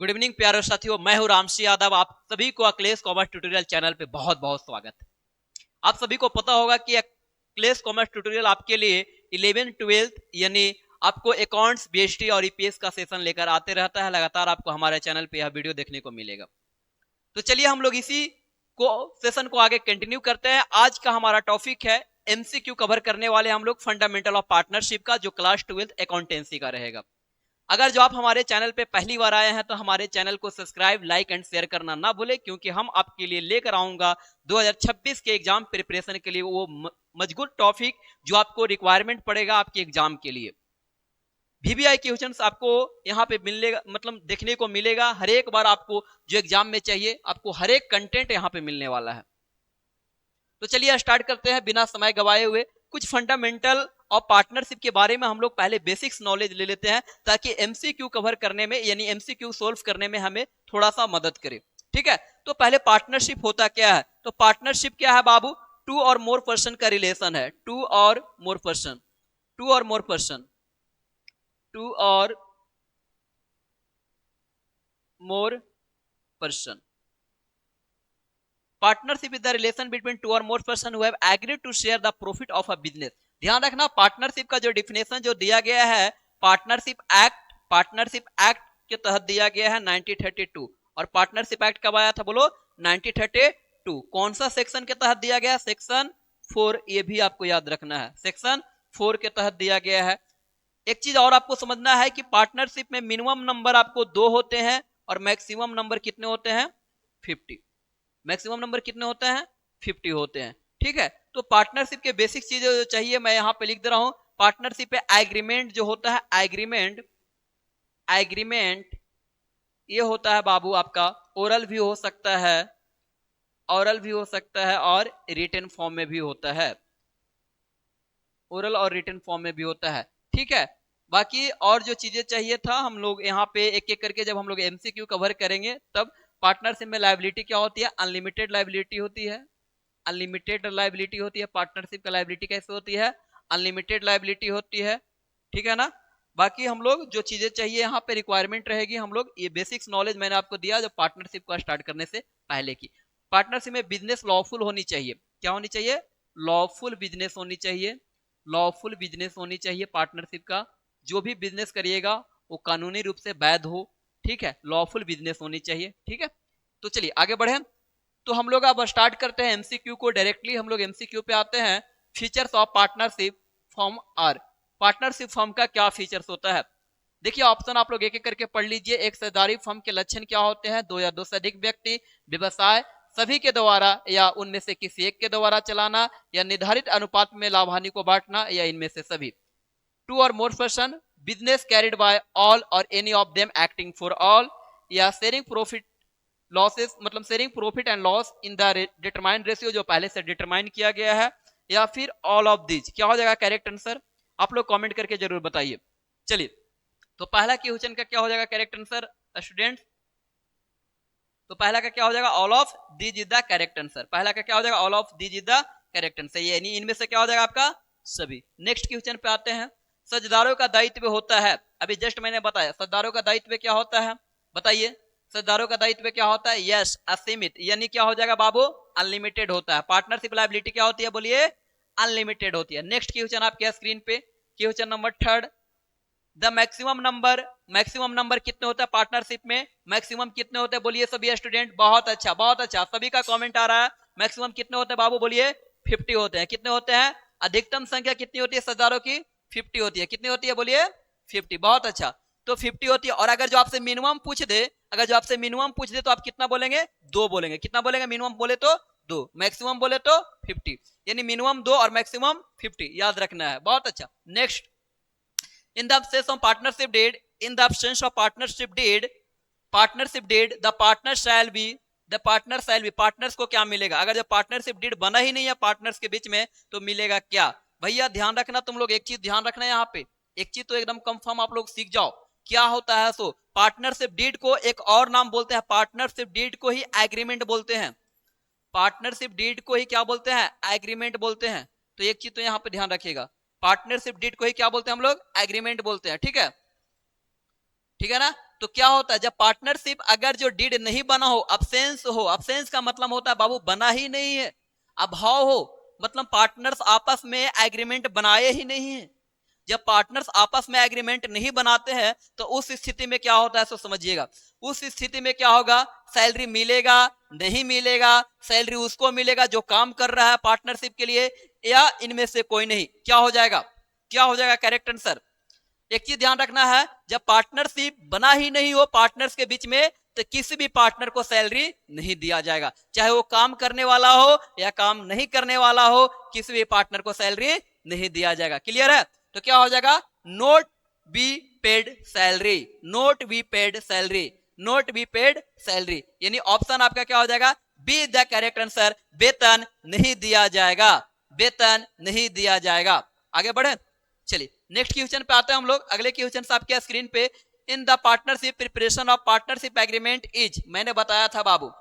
Good evening प्यारे साथियों, मैं हूं रामसी यादव। आप सभी को अखिलेश कॉमर्स ट्यूटोरियल चैनल पे बहुत बहुत स्वागत है। आप सभी को पता होगा कि अखिलेश कॉमर्स ट्यूटोरियल आपके लिए 11 12 यानी आपको अकाउंट्स, बीएसटी और ईपीएस का सेशन लेकर आते रहता है। लगातार आपको हमारे चैनल पे यह वीडियो देखने को मिलेगा। तो चलिए हम लोग इसी को सेशन को आगे कंटिन्यू करते हैं। आज का हमारा टॉपिक है एमसीक्यू कवर करने वाले हम लोग फंडामेंटल ऑफ पार्टनरशिप का, जो क्लास 12 अकाउंटेंसी का रहेगा। अगर जो आप हमारे चैनल पे पहली बार आए हैं तो हमारे चैनल को सब्सक्राइब, लाइक एंड शेयर करना ना भूले, क्योंकि हम आपके लिए लेकर आऊंगा 2026 के एग्जाम प्रिपरेशन के लिए वो मजबूत टॉपिक जो आपको रिक्वायरमेंट पड़ेगा आपके एग्जाम के लिए। वीवीआई क्वेश्चंस आपको यहाँ पे मिलेगा, मतलब देखने को मिलेगा हर एक बार। आपको जो एग्जाम में चाहिए आपको हर एक कंटेंट यहाँ पे मिलने वाला है। तो चलिए स्टार्ट करते हैं बिना समय गवाए हुए। कुछ फंडामेंटल और पार्टनरशिप के बारे में हम लोग पहले बेसिक्स नॉलेज ले लेते हैं, ताकि एमसीक्यू कवर करने में यानी एमसीक्यू सोल्व करने में हमें थोड़ा सा मदद करे। ठीक है, तो पहले पार्टनरशिप होता क्या है। तो पार्टनरशिप क्या है बाबू? टू और मोर पर्सन का रिलेशन है। Two or more person, two or more person, two or more person. Partnership is the relation between two or more person who have agreed to share the profit of a business. ध्यान रखना, partnership का जो definition जो दिया गया है partnership act के तहत दिया गया है 1932। और पार्टनरशिप एक्ट कब आया था बोलो? 1932। कौन सा सेक्शन के तहत दिया गया? सेक्शन 4। ये भी आपको याद रखना है, सेक्शन 4 के तहत दिया गया है। एक चीज और आपको समझना है कि पार्टनरशिप में मिनिमम नंबर आपको 2 होते हैं और मैक्सिमम नंबर कितने होते हैं? 50। मैक्सिमम नंबर कितने होते हैं? 50 होते हैं। ठीक है, तो पार्टनरशिप के बेसिक चीजें जो चाहिए मैं यहाँ पे लिख दे रहा हूं। पार्टनरशिप पे एग्रीमेंट जो होता है, एग्रीमेंट ये होता है बाबू आपका ओरल भी हो सकता है, और रिटन फॉर्म में भी होता है। ओरल और रिटन फॉर्म में भी होता है। ठीक है, बाकी और जो चीजें चाहिए था हम लोग यहाँ पे एक एक करके जब हम लोग एमसीक्यू कवर करेंगे तब। पार्टनरशिप में लायबिलिटी क्या होती है? अनलिमिटेड लायबिलिटी होती है। अनलिमिटेड लायबिलिटी होती है। पार्टनरशिप का लायबिलिटी कैसे होती है? अनलिमिटेड लायबिलिटी होती है। ठीक है ना। बाकी हम लोग जो चीजें चाहिए यहाँ पे रिक्वायरमेंट रहेगी, हम लोग ये बेसिक्स नॉलेज मैंने आपको दिया जो पार्टनरशिप को स्टार्ट करने से पहले की। पार्टनरशिप में बिजनेस लॉफुल होनी चाहिए। क्या होनी चाहिए? लॉफुल बिजनेस होनी चाहिए। लॉफुल बिजनेस होनी चाहिए पार्टनरशिप का। जो भी बिजनेस करिएगा वो कानूनी रूप से वैध हो। ठीक है, लॉफुल बिजनेस होनी चाहिए। ठीक है, तो चलिए आगे बढ़े। तो हम लोग अब स्टार्ट करते हैं एमसीक्यू को। डायरेक्टली हम लोग एमसीक्यू पे आते हैं। Features of partnership form are. Partnership form का क्या फीचर्स होता है? देखिए ऑप्शन आप लोग एक एक करके पढ़ लीजिए। एक साझेदारी फर्म के लक्षण क्या होते हैं? 2 या 2 से अधिक व्यक्ति, व्यवसाय सभी के द्वारा या उनमें से किसी एक के द्वारा चलाना, या निर्धारित अनुपात में लाभ हानि को बांटना, या इनमें से सभी। Two or more person, business carried by all or any of them acting for all, या शेयरिंग प्रॉफिट लॉसेस, मतलब sharing profit and loss in the determined ratio जो पहले से डिटरमाइन किया गया है, या फिर ऑल ऑफ दीज। क्या हो जाएगा करेक्ट आंसर? आप लोग कमेंट करके जरूर बताइए। चलिए, तो पहला क्वेश्चन का क्या हो जाएगा करेक्ट आंसर स्टूडेंट्स? तो पहला का क्या हो जाएगा? All of these is the correct answer. पहला का क्या हो जाएगा? All of these is the correct answer. यानी इनमें से क्या हो जाएगा आपका? सभी। नेक्स्ट क्वेश्चन पे आते हैं। साझेदारों का दायित्व होता है, अभी जस्ट मैंने बताया साझेदारों का दायित्व क्या होता है, बताइए। साझेदारों का दायित्व क्या होता है? यस, असीमित, यानी क्या हो जाएगा बाबू? अनलिमिटेड होता है। पार्टनरशिप लायबिलिटी क्या होती है? बोलिए, अनलिमिटेड होती है। नेक्स्ट क्वेश्चन आपके स्क्रीन पे, question number 3। The maximum number कितने होता है पार्टनरशिप में? मैक्सिमम कितने होते हैं बोलिए सभी स्टूडेंट? बहुत अच्छा, बहुत अच्छा, सभी का कमेंट आ रहा है। मैक्सिमम कितने होते हैं बाबू? बोलिए 50 होते हैं। कितने होते हैं? अधिकतम संख्या कितनी होती है साझेदारों की? 50 होती है। कितनी होती है? बोलिए 50। बहुत अच्छा, तो 50 होती है। और अगर जो आपसे मिनिमम पूछ दे, तो आप कितना बोलेंगे? 2 बोलेंगे। कितना बोलेंगे? मिनिमम बोले तो 2, मैक्सिमम बोले तो 50, यानी मिनिमम 2 और मैक्सिमम 50, याद रखना है। बहुत अच्छा। Next, in the absence of partnership deed, the partners को क्या मिलेगा? अगर जब पार्टनरशिप डीड बना ही नहीं है पार्टनर्स के बीच में तो मिलेगा क्या? भैया ध्यान रखना, तुम लोग एक चीज ध्यान रखना यहाँ पे, एक चीज तो एकदम कंफर्म आप लोग सीख जाओ। क्या होता है? सो पार्टनरशिप डीड को एक और नाम बोलते हैं, पार्टनरशिप डीड को ही एग्रीमेंट बोलते हैं। पार्टनरशिप डीड को ही क्या बोलते हैं? एग्रीमेंट बोलते हैं। तो एक चीज तो यहाँ पे ध्यान रखिएगा, पार्टनरशिप डीड को ही क्या बोलते हैं हम लोग? एग्रीमेंट बोलते हैं। ठीक है, ठीक है ना। तो क्या होता है, जब पार्टनरशिप अगर जो डीड नहीं बना हो, अब्सेंस हो, अब्सेंस का मतलब होता है बाबू बना ही नहीं है, अभाव हो, मतलब पार्टनर्स आपस में एग्रीमेंट बनाए ही नहीं है। जब पार्टनर्स आपस में एग्रीमेंट नहीं बनाते हैं तो उस स्थिति में क्या होता है, सो समझिएगा। उस स्थिति में क्या होगा, सैलरी मिलेगा नहीं मिलेगा, सैलरी उसको मिलेगा जो काम कर रहा है पार्टनरशिप के लिए, या इनमें से कोई नहीं। क्या हो जाएगा, क्या हो जाएगा करेक्ट आंसर। एक चीज ध्यान रखना है, जब पार्टनरशिप बना ही नहीं हो पार्टनर्स के बीच में, तो किसी भी पार्टनर को सैलरी नहीं दिया जाएगा, चाहे वो काम करने वाला हो या काम नहीं करने वाला हो, किसी भी पार्टनर को सैलरी नहीं दिया जाएगा। क्लियर है, तो क्या हो जाएगा, note be paid salary, note be paid salary, note be paid salary, यानी ऑप्शन आपका क्या हो जाएगा, बी द करेक्ट आंसर, वेतन नहीं दिया जाएगा, वेतन नहीं दिया जाएगा। आगे बढ़े, चलिए नेक्स्ट क्वेश्चन पे आते हैं हम लोग। अगले क्वेश्चन आपके स्क्रीन पे, in the partnership preparation of partnership agreement is, मैंने बताया था बाबू,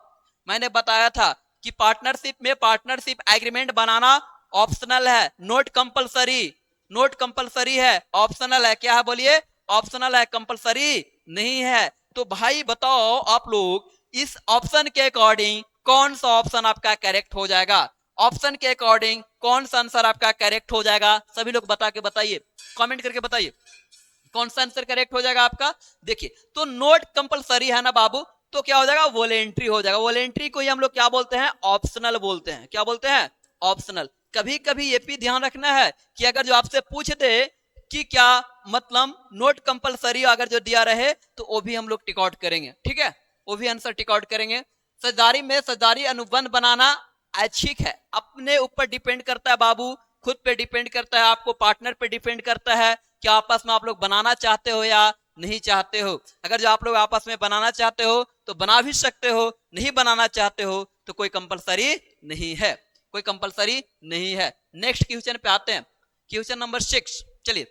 मैंने बताया था कि पार्टनरशिप में पार्टनरशिप एग्रीमेंट बनाना ऑप्शनल है, नोट कंपलसरी, नोट कंपलसरी है, ऑप्शनल है। क्या है बोलिए, ऑप्शनल है, कंपलसरी नहीं है। तो भाई बताओ आप लोग, इस ऑप्शन के अकॉर्डिंग कौन सा ऑप्शन आपका करेक्ट हो जाएगा, ऑप्शन के अकॉर्डिंग कौन सा आंसर आपका करेक्ट हो जाएगा, सभी लोग बता के बताइए, कमेंट करके बताइए कौन सा आंसर करेक्ट हो जाएगा आपका। देखिए, तो नोट कंपलसरी है ना बाबू, तो क्या हो जाएगा, वॉलेंट्री हो जाएगा। वॉलेंट्री को ही हम लोग क्या बोलते हैं, ऑप्शनल बोलते हैं। क्या बोलते हैं, ऑप्शनल। कभी कभी ये भी ध्यान रखना है कि अगर जो आपसे पूछ दे कि क्या मतलब नोट कंपलसरी अगर जो दिया रहे, तो वो भी हम लोग टिक आउट करेंगे, ठीक है, वो भी आंसर टिक आउट करेंगे। साझेदारी में साझेदारी अनुबंध बनाना ऐच्छिक है, अपने ऊपर डिपेंड करता है बाबू, खुद पे डिपेंड करता है, आपको पार्टनर पे डिपेंड करता है कि आपस में आप लोग बनाना चाहते हो या नहीं चाहते हो। अगर जो आप लोग आपस में बनाना चाहते हो तो बना भी सकते हो, नहीं बनाना चाहते हो तो कोई कंपलसरी नहीं है, कोई कंपलसरी नहीं है। नेक्स्ट क्वेश्चन पे आते हैं, क्वेश्चन नंबर 6। चलिए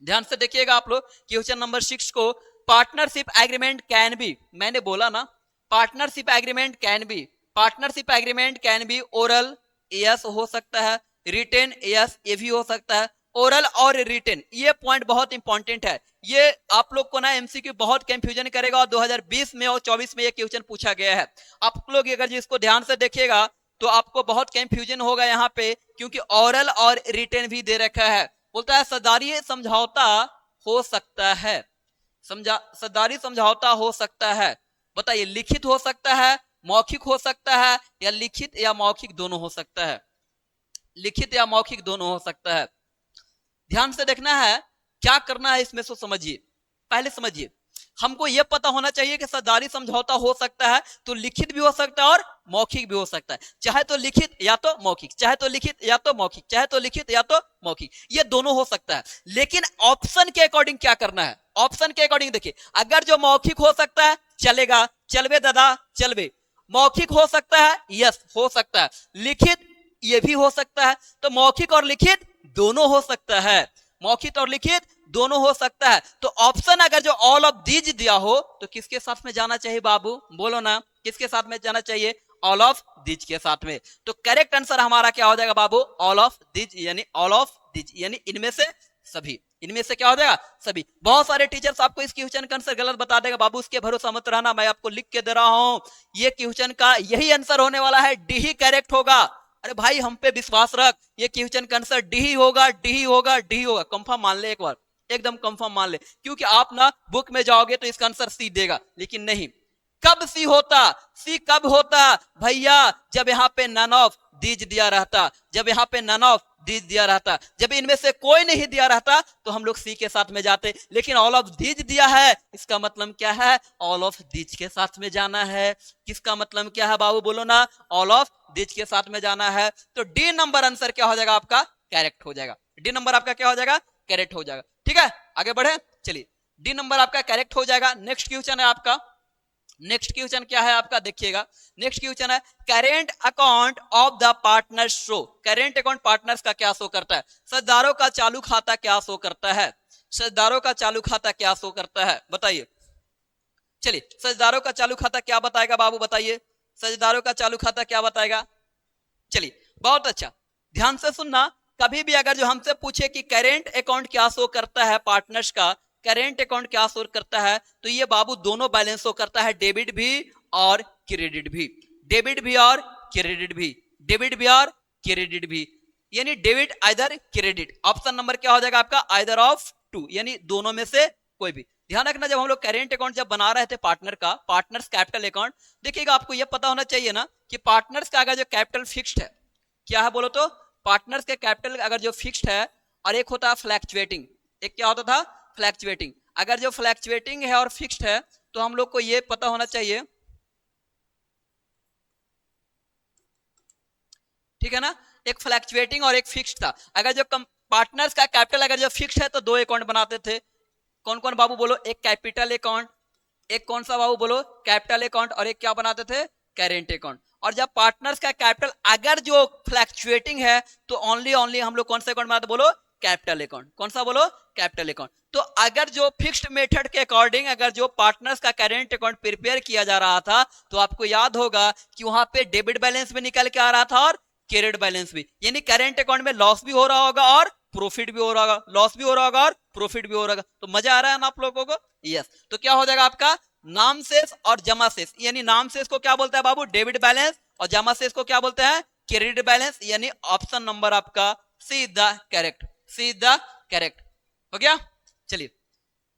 ध्यान से देखिएगा आप लोग, क्वेश्चन नंबर 6 को, पार्टनरशिप एग्रीमेंट कैन बी, मैंने बोला ना partnership agreement can be, partnership agreement can be oral, yes हो सकता है, रिटेन, यस ये भी हो सकता है, ओरल और रिटेन। ये पॉइंट बहुत इंपॉर्टेंट है, ये आप लोग को ना एमसीक्यू बहुत कंफ्यूजन करेगा, और 2020 में और 24 में ये क्वेश्चन पूछा गया है। आप लोग अगर इसको ध्यान से देखिएगा तो आपको बहुत कंफ्यूजन होगा यहाँ पे, क्योंकि ओरल और रिटेन भी दे रखा है। बोलता है साझेदारी समझौता हो सकता है, साझेदारी समझौता हो सकता है, बताइए लिखित हो सकता है, मौखिक हो सकता है, या लिखित या मौखिक दोनों हो सकता है, लिखित या मौखिक दोनों हो सकता है। ध्यान से देखना है, क्या करना है इसमें, सो समझिए, पहले समझिए। हमको यह पता होना चाहिए कि साझेदारी समझौता हो सकता है तो लिखित भी हो सकता है और मौखिक भी हो सकता है, चाहे तो लिखित या तो मौखिक, चाहे तो लिखित या तो मौखिक, चाहे तो लिखित या तो मौखिक, ये दोनों हो सकता है। लेकिन ऑप्शन के अकॉर्डिंग क्या करना है, ऑप्शन के अकॉर्डिंग देखिए, अगर जो मौखिक हो सकता है चलेगा, चलवे दादा चलवे, मौखिक हो सकता है, यस हो सकता है, लिखित ये भी हो सकता है, तो मौखिक और लिखित दोनों हो सकता है, मौखिक और लिखित दोनों हो सकता है। तो ऑप्शन अगर जो ऑल ऑफ दीज दिया हो तो किसके साथ में जाना चाहिए बाबू, बोलो ना, किसके साथ में जाना चाहिए, ऑल ऑफ दीज के साथ में। तो करेक्ट आंसर हमारा क्या हो जाएगा बाबू, ऑल ऑफ दीज, यानी ऑल ऑफ दीज यानी इनमें से सभी, इनमें से क्या हो जाएगा, सभी। बहुत सारे टीचर्स आपको इस क्वेश्चन का आंसर गलत बता देगा बाबू, उसके भरोसा मत रहना, मैं आपको लिख के दे रहा हूं, ये क्वेश्चन का यही आंसर होने वाला है, डी ही करेक्ट होगा। अरे भाई हम पे विश्वास रख, ये क्वेश्चन का आंसर डी ही होगा, डी ही होगा, डी ही होगा, कंफर्म मान ले एक बार, एकदम कंफर्म मान ले, क्योंकि आप ना बुक में जाओगे तो इसका आंसर सी देगा, लेकिन नहीं। कब सी होता, सी कब होता भैया, जब यहाँ पे नन ऑफ दीज दिया रहता, जब यहाँ पे नन ऑफ दीज दिया रहता, जब इनमें से कोई नहीं दिया रहता तो हम लोग सी के साथ में जाते, लेकिन ऑल ऑफ दीज दिया है, इसका मतलब क्या है, ऑल ऑफ दीज के साथ में जाना है। किसका मतलब क्या है बाबू, बोलो ना, ऑल ऑफ दीज के साथ में जाना है। तो डी नंबर आंसर क्या हो जाएगा आपका, करेक्ट हो जाएगा, डी नंबर आपका क्या हो जाएगा, करेक्ट हो जाएगा। ठीक है, आगे बढ़े, चलिए डी नंबर आपका करेक्ट हो जाएगा। नेक्स्ट क्वेश्चन है आपका, नेक्स्ट क्वेश्चन क्या है आपका, देखिएगा नेक्स्ट क्वेश्चन है, current account of the partners show, current account partners का क्या शो करता है, साझेदारों का चालू खाता क्या शो करता है, साझेदारों का चालू खाता क्या शो करता है, बताइए। चलिए साझेदारों का चालू खाता क्या बताएगा बाबू, बताइए साझेदारों का चालू खाता क्या बताएगा। चलिए बहुत अच्छा, ध्यान से सुनना, कभी भी अगर जो हमसे पूछे कि करेंट अकाउंट क्या शो करता है पार्टनर्स का, करेंट अकाउंट क्या शो करता है, तो ये बाबू दोनों बैलेंस शो करता है, डेबिट भी और क्रेडिट भी, डेबिट भी और क्रेडिट भी, डेबिट भी और क्रेडिट भी, यानी debit either credit. Option number क्या हो जाएगा आपका, आइदर ऑफ टू, यानी दोनों में से कोई भी। ध्यान रखना, जब हम लोग करेंट अकाउंट जब बना रहे थे पार्टनर का, पार्टनर्स कैपिटल अकाउंट, देखिएगा आपको यह पता होना चाहिए ना कि पार्टनर्स का अगर जो कैपिटल फिक्स्ड है, क्या है बोलो तो, पार्टनर्स के कैपिटल अगर जो फिक्स्ड है और एक होता है फ्लैक्चुएटिंग, एक क्या होता था, फ्लैक्चुएटिंग। अगर जो फ्लैक्चुएटिंग है और फिक्स्ड है तो हम लोग को यह पता होना चाहिए, ठीक है ना, एक फ्लैक्चुएटिंग और एक फिक्स्ड था। अगर जो पार्टनर्स का कैपिटल अगर जो फिक्स्ड है तो दो अकाउंट बनाते थे, कौन कौन बाबू बोलो, एक कैपिटल अकाउंट, एक कौन सा बाबू बोलो, कैपिटल अकाउंट, और एक क्या बनाते थे, करेंट अकाउंट। और जब पार्टनर्स का कैपिटल अगर जो फ्लैक्चुएटिंग है तो ओनली हम लोग कौन सा अकाउंट बनाते, बोलो कैपिटल अकाउंट, कौन सा बोलो, कैपिटल अकाउंट। तो अगर जो फिक्स्ड मेथड के अकॉर्डिंग अगर जो पार्टनर्स का करेंट अकाउंट प्रिपेयर किया जा रहा था तो आपको याद होगा कि वहां पे डेबिट बैलेंस भी निकल के आ रहा था और क्रेडिट बैलेंस भी, यानी करेंट अकाउंट में लॉस भी हो रहा होगा और प्रॉफिट भी हो रहा होगा, लॉस भी हो रहा होगा और प्रॉफिट भी हो रहा होगा। तो मजा आ रहा है ना आप लोगों को, यस। तो क्या हो जाएगा आपका, नाम शेष और जमा शेष, यानी नाम शेष को क्या बोलते हैं बाबू, डेबिट बैलेंस, और जमा शेष को क्या बोलते हैं, क्रेडिट बैलेंस, यानी ऑप्शन नंबर आपका see the correct, see the correct हो गया। चलिए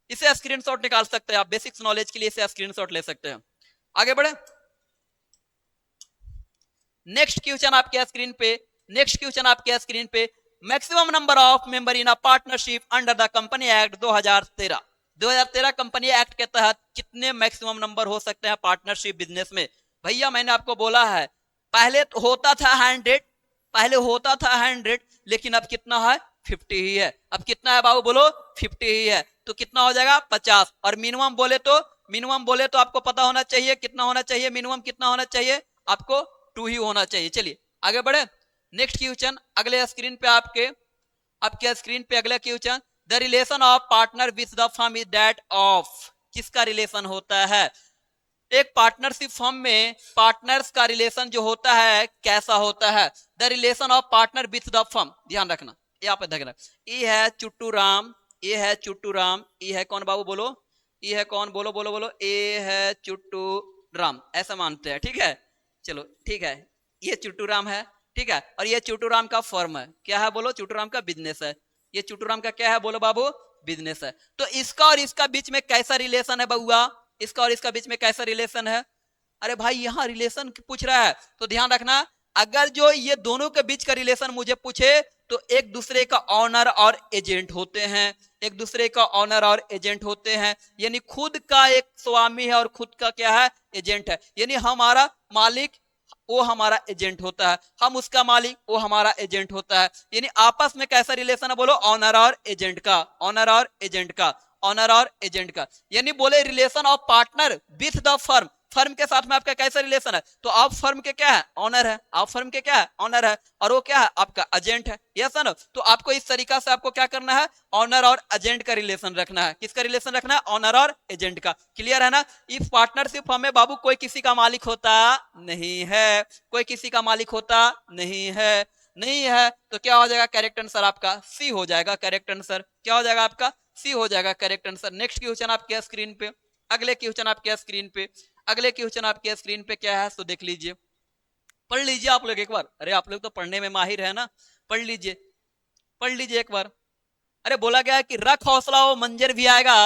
इसे स्क्रीनशॉट निकाल सकते हैं आप, बेसिक्स नॉलेज के लिए इसे स्क्रीनशॉट ले सकते हैं। आगे बढ़े, नेक्स्ट क्वेश्चन आपके स्क्रीन पे, नेक्स्ट क्वेश्चन आपके स्क्रीन पे, maximum number of member in a partnership under the company act 2013, 2013 company act के तहत कितने मैक्सिमम नंबर हो सकते हैं पार्टनरशिप बिजनेस में। भैया मैंने आपको बोला है पहले तो होता था 100, पहले होता था 100, लेकिन अब कितना है, 50 ही है। अब कितना है बाबू बोलो, 50 ही है, तो कितना हो जाएगा 50। और मिनिमम बोले तो, मिनिमम बोले तो आपको पता होना चाहिए कितना होना चाहिए, मिनिमम कितना होना चाहिए आपको, 2 ही होना चाहिए। चलिए आगे बढ़े, नेक्स्ट क्वेश्चन अगले स्क्रीन पे आपके, आपके स्क्रीन पे अगला question, the relation of partner with the firm is that of, किसका रिलेशन होता है, एक पार्टनरशिप फर्म में पार्टनर्स का रिलेशन जो होता है कैसा होता है, the relation of partner with the firm. ध्यान रखना, यहाँ पे देखना, ये है चुट्टू राम, ये है चुट्टू राम, ये है कौन बाबू बोलो, ये है कौन, बोलो बोलो बोलो, ये है चुट्टू राम, ऐसा मानते हैं, ठीक है। चलो ठीक है, ये चुट्टू राम है, ठीक है, और ये चुट्टू राम का फर्म है, क्या है बोलो, चुट्टू राम का बिजनेस है, ये चुट्टू राम का क्या है बोलो बाबू, बिजनेस है। तो इसका और इसका बीच में कैसा रिलेशन है बउआ, इसका और इसका बीच में कैसा रिलेशन है, अरे भाई यहाँ रिलेशन पूछ रहा है, तो ध्यान रखना, अगर जो ये दोनों के बीच का रिलेशन मुझे पूछे तो एक दूसरे का ऑनर और एजेंट होते हैं, एक दूसरे का ऑनर और एजेंट होते हैं, यानी खुद का एक स्वामी है और खुद का क्या है, एजेंट है, यानी हमारा मालिक वो हमारा एजेंट होता है, हम उसका मालिक वो हमारा एजेंट होता है, यानी आपस में कैसा रिलेशन है बोलो, ऑनर और एजेंट का, ऑनर और एजेंट का, ऑनर और एजेंट का, यानी बोले relation of partner with the firm, firm के साथ में आपका कैसा रिलेशन है, तो आप फर्म के क्या है, ऑनर है, आप फर्म के क्या है, ऑनर है, और वो क्या है आपका एजेंट है, यस ना। तो आपको इस तरीका से आपको क्या करना है, ऑनर और एजेंट का रिलेशन रखना है, किसका रिलेशन रखना है, ऑनर और एजेंट का, क्लियर है ना। इस पार्टनरशिप फर्म में बाबू कोई किसी का मालिक होता नहीं है, कोई किसी का मालिक होता नहीं है, नहीं है, तो क्या हो जाएगा करेक्ट आंसर आपका सी हो जाएगा, करेक्ट आंसर क्या हो जाएगा आपका, सी हो जाएगा करेक्ट आंसर। नेक्स्ट क्वेश्चन आपके स्क्रीन पे, अगले क्वेश्चन आपके स्क्रीन पे, अगले क्वेश्चन आपके स्क्रीन पे क्या है तो देख लीजिए, पढ़ लीजिए आप लोग एक बार, अरे आप लोग तो पढ़ने में माहिर है ना, पढ़ लीजिए, पढ़ लीजिए एक बार। अरे बोला गया है कि रख हौसला वो मंजर भी आएगा,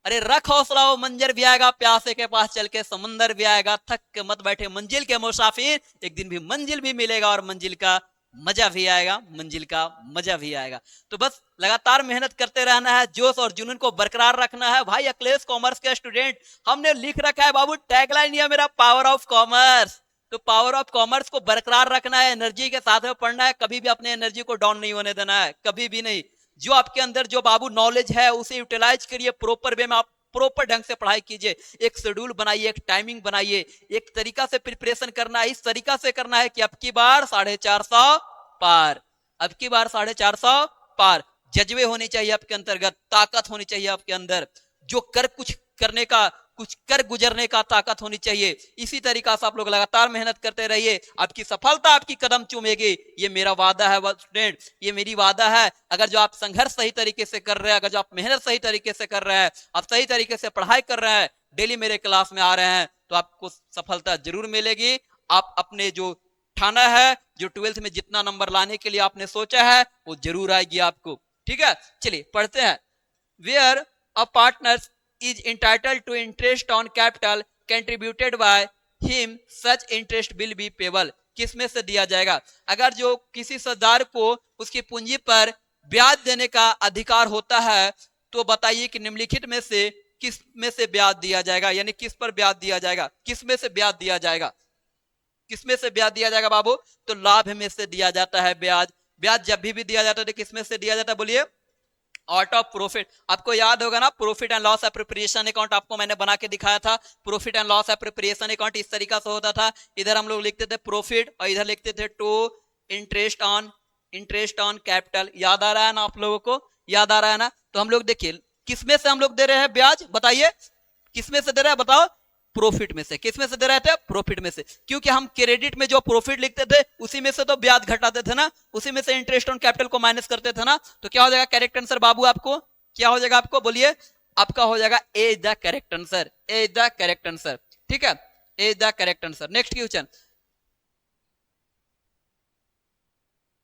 अरे रख हौसला वो मंजर भी आएगा, प्यासे के पास चल के समंदर भी आएगा, थक के मत बैठे मंजिल के मुसाफिर, एक दिन भी मंजिल भी मिलेगा और मंजिल का मजा भी आएगा, मंजिल का मजा भी आएगा। तो बस लगातार मेहनत करते रहना है, जोश और जुनून को बरकरार रखना है। भाई अखिलेश कॉमर्स के स्टूडेंट, हमने लिख रखा है बाबू, टैगलाइन है मेरा पावर ऑफ कॉमर्स, तो पावर ऑफ कॉमर्स को बरकरार रखना है, एनर्जी के साथ में पढ़ना है, कभी भी अपने एनर्जी को डाउन नहीं होने देना है, कभी भी नहीं। जो आपके अंदर जो बाबू नॉलेज है उसे यूटिलाइज करिए, प्रॉपर वे में आप प्रॉपर ढंग से पढ़ाई कीजिए, एक शेड्यूल बनाइए, एक टाइमिंग बनाइए, एक तरीका से प्रिपरेशन करना है, इस तरीका से करना है कि अब की बार 450 पार, अब की बार 450 पार। जज्बे होने चाहिए आपके अंतर्गत, ताकत होनी चाहिए आपके अंदर, जो कर कुछ करने का कुछ कर गुजरने का ताकत होनी चाहिए। इसी तरीका से आप लोग लगातार मेहनत करते रहिए, आपकी सफलता आपकी कदम चूमेगी। ये मेरा वादा है स्टूडेंट, ये मेरी वादा है। अगर जो आप संघर्ष सही तरीके से कर रहे हैं, अगर जो आप मेहनत सही तरीके से कर रहे हैं, आप सही तरीके से पढ़ाई कर रहे हैं, डेली मेरे क्लास में आ रहे हैं, तो आपको सफलता जरूर मिलेगी। आप अपने जो ठाना है, जो 12th में जितना नंबर लाने के लिए आपने सोचा है, वो जरूर आएगी आपको। ठीक है, चलिए पढ़ते हैं। Where a partner is entitled to interest on capital contributed by him, such interest will be payable. किस में से दिया जाएगा? अगर जो किसी सरदार को उसकी पूंजी पर ब्याज देने का अधिकार होता है, तो बताइए कि निम्नलिखित में से किस में से ब्याज दिया जाएगा, यानी किस पर ब्याज दिया जाएगा, किस में से ब्याज दिया जाएगा, किस में से ब्याज दिया जाएगा बाबू? तो लाभ में से दिया जाता है ब्याज। ब्याज जब भी दिया जाता है तो किस में से दिया जाता है? बोलिए, आउट ऑफ प्रॉफिट। आपको याद होगा ना, profit and loss appropriation account आपको मैंने बना के दिखाया था। Profit and loss appropriation account इस तरीका से होता था, इधर हम लोग लिखते थे प्रॉफिट और इधर लिखते थे टू इंटरेस्ट ऑन कैपिटल। याद आ रहा है ना आप लोगों को? याद आ रहा है ना? तो हम लोग देखिए किसमें से हम लोग दे रहे हैं ब्याज, बताइए किसमें से दे रहे हैं, बताओ? प्रॉफिट में से। किस में से दे रहे थे? प्रॉफिट में से। क्योंकि हम क्रेडिट में जो प्रॉफिट लिखते थे उसी में से तो ब्याज घटाते थे ना, उसी में से इंटरेस्ट ऑन कैपिटल को माइनस करते थे ना। तो क्या हो जाएगा करेक्ट आंसर बाबू? आपको क्या हो जाएगा? आपको बोलिए, आपका हो जाएगा a is the correct answer. A is the correct answer. ठीक है, a is the correct answer. Next question,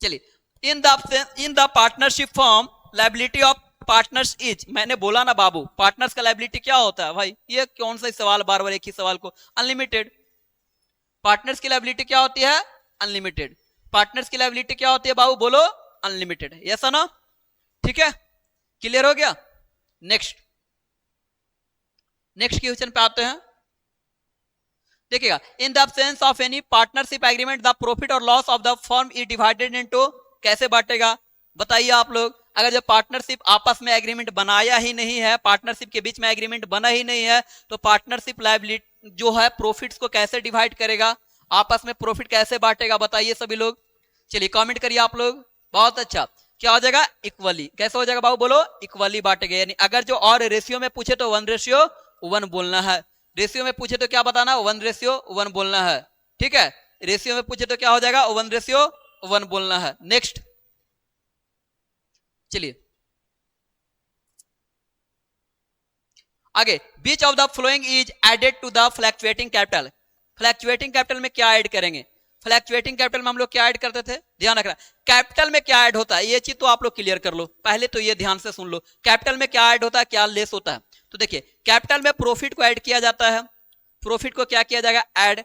चलिए, in the partnership form liability of partners is, मैंने बोला ना बाबू, पार्टनर्स का लायबिलिटी क्या होता है भाई? ये कौन सा सवाल, बार बार एक ही सवाल को, अनलिमिटेड। पार्टनर्स की लायबिलिटी क्या होती है? अनलिमिटेड। पार्टनर्स की लायबिलिटी क्या होती है बाबू? बोलो, अनलिमिटेड। यस और नो? ठीक है, क्लियर हो गया? नेक्स्ट क्वेश्चन पे आते हैं। देखिएगा, in the absence of any partnership agreement the profit और loss of the firm is divided into, कैसे बांटेगा बताइए आप लोग? अगर जब पार्टनरशिप आपस में एग्रीमेंट बनाया ही नहीं है, पार्टनरशिप के बीच में एग्रीमेंट बना ही नहीं है, तो पार्टनरशिप लायबिलिटी जो है प्रॉफिट्स को कैसे डिवाइड करेगा, आपस में प्रॉफिट कैसे बांटेगा बताइए सभी लोग? चलिए कमेंट करिए आप लोग। बहुत अच्छा, क्या हो जाएगा? इक्वली। कैसे हो जाएगा बाबू? बोलो, इक्वली बांटेगा। यानी अगर जो और रेशियो में पूछे तो 1:1 बोलना है, रेशियो में पूछे तो क्या बताना? 1:1 बोलना है। ठीक है, रेशियो में पूछे तो क्या हो जाएगा? 1:1 बोलना है। नेक्स्ट, चलिए आगे, which of the following is added to the fluctuating capital. Fluctuating capital में क्या ऐड करेंगे? फ्लैक्चुएटिंग कैपिटल में हम लोग क्या ऐड करते थे? ध्यान रखना, कैपिटल में क्या ऐड होता है ये चीज तो आप लोग क्लियर कर लो, पहले तो ये ध्यान से सुन लो। कैपिटल में क्या ऐड होता है, क्या लेस होता है? तो देखिए, कैपिटल में प्रॉफिट को ऐड किया जाता है। प्रॉफिट को क्या किया जाएगा? ऐड।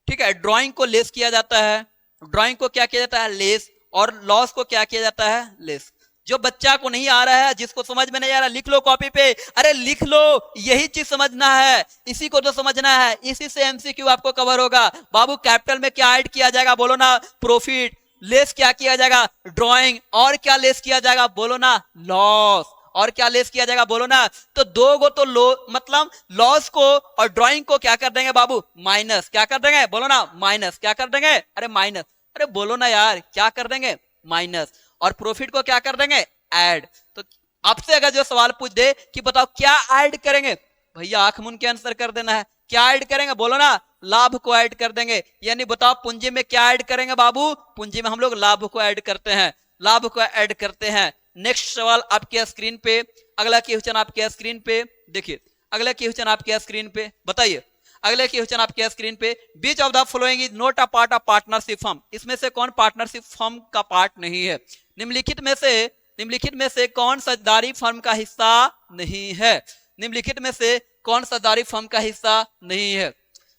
ठीक है, ड्रॉइंग को लेस किया जाता है, ड्रॉइंग को क्या किया जाता है? लेस। और लॉस को क्या किया जाता है? लेस। जो बच्चा को नहीं आ रहा है, जिसको समझ में नहीं आ रहा, लिख लो कॉपी पे। अरे लिख लो, यही चीज समझना है, इसी को तो समझना है, इसी से एमसीक्यू आपको कवर होगा। बाबू कैपिटल में क्या ऐड किया जाएगा? बोलो ना, प्रॉफिट। लेस क्या किया जाएगा? ड्रॉइंग। और क्या लेस किया जाएगा? बोलो ना, लॉस। और क्या लेस किया जाएगा? बोलो ना। तो दो गो तो मतलब लॉस को और ड्रॉइंग को क्या कर देंगे बाबू? माइनस। क्या कर देंगे? बोलो ना, माइनस। क्या कर देंगे? अरे माइनस। अरे बोलो ना यार, क्या कर देंगे? माइनस। और प्रॉफिट को क्या कर देंगे? ऐड। तो आपसे अगर जो सवाल पूछ दे कि बताओ क्या ऐड करेंगे, भैया आंख मूंद के आंसर कर देना है। क्या ऐड करेंगे? बोलो ना, लाभ को ऐड कर देंगे। यानी बताओ पूंजी में क्या ऐड करेंगे बाबू? पूंजी में हम लोग लाभ को ऐड करते हैं, लाभ को ऐड करते हैं। नेक्स्ट सवाल आपके स्क्रीन पे, अगला क्वेश्चन आपके स्क्रीन पे देखिए, अगला क्वेश्चन आपके स्क्रीन पे बताइए, अगले क्वेश्चन आपके स्क्रीन पे, which of the following is not a part of partnership firm. इसमें से कौन पार्टनरशिप फर्म का पार्ट नहीं है? निम्नलिखित में से कौन साझेदारी फर्म का हिस्सा नहीं है? निम्नलिखित में से कौन साझेदारी फर्म का हिस्सा नहीं है?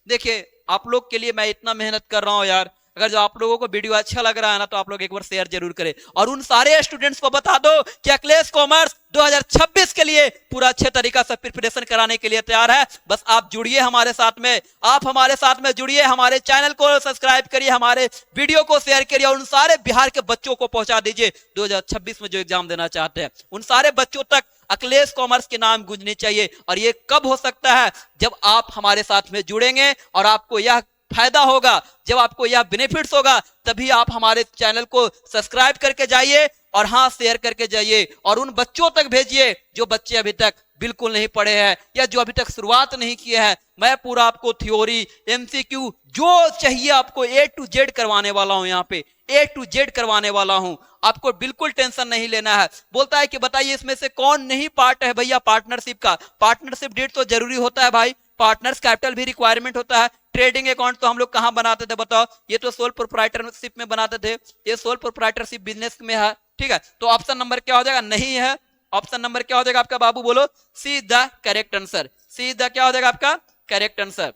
देखिए, आप लोग के लिए मैं इतना मेहनत कर रहा हूं यार, अगर जो आप लोगों को वीडियो अच्छा लग रहा है ना, तो आप लोग एक बार शेयर जरूर करें और उन सारे स्टूडेंट्स को बता दो कि अखिलेश कॉमर्स 2026 के लिए पूरा अच्छे तरीका से प्रिपरेशन कराने के लिए तैयार है। बस आप जुड़िए हमारे साथ में, आप हमारे साथ में जुड़िए, हमारे चैनल को सब्सक्राइब करिए, हमारे वीडियो को शेयर करिए और उन सारे बिहार के बच्चों को पहुंचा दीजिए 2026 में जो एग्जाम देना चाहते हैं, उन सारे बच्चों तक अखिलेश कॉमर्स के नाम गूंजने चाहिए। और ये कब हो सकता है? जब आप हमारे साथ में जुड़ेंगे और आपको यह फायदा होगा, जब आपको यह बेनिफिट्स होगा, तभी आप हमारे चैनल को सब्सक्राइब करके जाइए और हाँ शेयर करके जाइए और उन बच्चों तक भेजिए जो बच्चे अभी तक बिल्कुल नहीं पढ़े हैं या जो अभी तक शुरुआत नहीं किए हैं। मैं पूरा आपको थ्योरी एमसीक्यू जो चाहिए आपको ए टू जेड करवाने वाला हूं, यहाँ पे ए टू जेड करवाने वाला हूं, आपको बिल्कुल टेंशन नहीं लेना है। बोलता है कि बताइए इसमें से कौन नहीं पार्ट है भैया पार्टनरशिप का। पार्टनरशिप डीड तो जरूरी होता है भाई, पार्टनर्स कैपिटल भी रिक्वायरमेंट होता है। ट्रेडिंग अकाउंट तो हम लोग कहां बनाते थे बताओ, ये तो सोल प्रोप्राइटरशिप में बनाते थे, ये सोल प्रोप्राइटरशिप बिजनेस में है, ठीक है। तो ऑप्शन नंबर क्या हो जाएगा, नहीं है। ऑप्शन नंबर क्या हो जाएगा आपका बाबू, बोलो see the correct answer, see the क्या हो जाएगा आपका करेक्ट आंसर,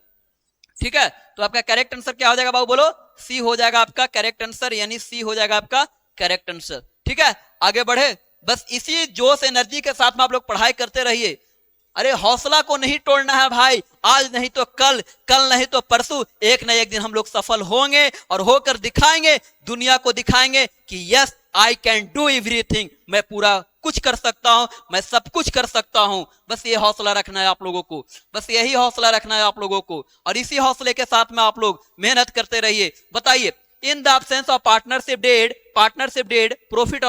ठीक है। तो आपका करेक्ट आंसर क्या हो जाएगा बाबू, बोलो सी हो जाएगा आपका करेक्ट आंसर, यानी सी हो जाएगा आपका करेक्ट आंसर, ठीक है। आगे बढ़े, बस इसी जोश एनर्जी के साथ में आप लोग पढ़ाई करते रहिए। अरे हौसला को नहीं तोड़ना है भाई, आज नहीं तो कल, कल नहीं तो परसों, एक न एक दिन हम लोग सफल होंगे और होकर दिखाएंगे, दुनिया को दिखाएंगे कि yes I can do everything, मैं पूरा कुछ कर सकता हूं, मैं सब कुछ कर सकता हूं। बस ये हौसला रखना है आप लोगों को, बस यही हौसला रखना है आप लोगों को, और इसी हौसले के साथ में आप लोग मेहनत करते रहिए। बताइए, इन the absence of partnership dead profit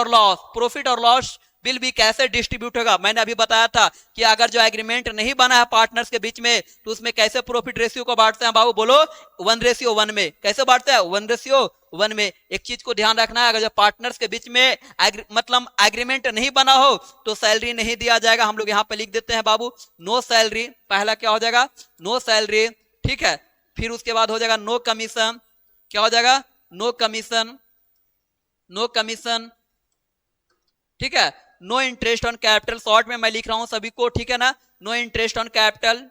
और लॉस बिल भी कैसे डिस्ट्रीब्यूट होगा। मैंने अभी बताया था कि अगर जो एग्रीमेंट नहीं बना है पार्टनर्स के बीच में तो उसमें कैसे प्रॉफिट रेशियो को बांटते हैं बाबू, बोलो 1:1 में। कैसे बांटते हैं, 1:1 में। एक चीज को ध्यान रखना है, अगर जो पार्टनर्स के बीच में मतलब एग्रीमेंट नहीं बना हो तो सैलरी नहीं दिया जाएगा। हम लोग यहाँ पे लिख देते हैं बाबू नो सैलरी, पहला क्या हो जाएगा नो सैलरी, ठीक है। फिर उसके बाद हो जाएगा नो कमीशन, क्या हो जाएगा नो कमीशन, नो कमीशन, ठीक है। No interest on capital, short में मैं लिख रहा हूं सभी को, ठीक है ना। नो इंटरेस्ट ऑन कैपिटल,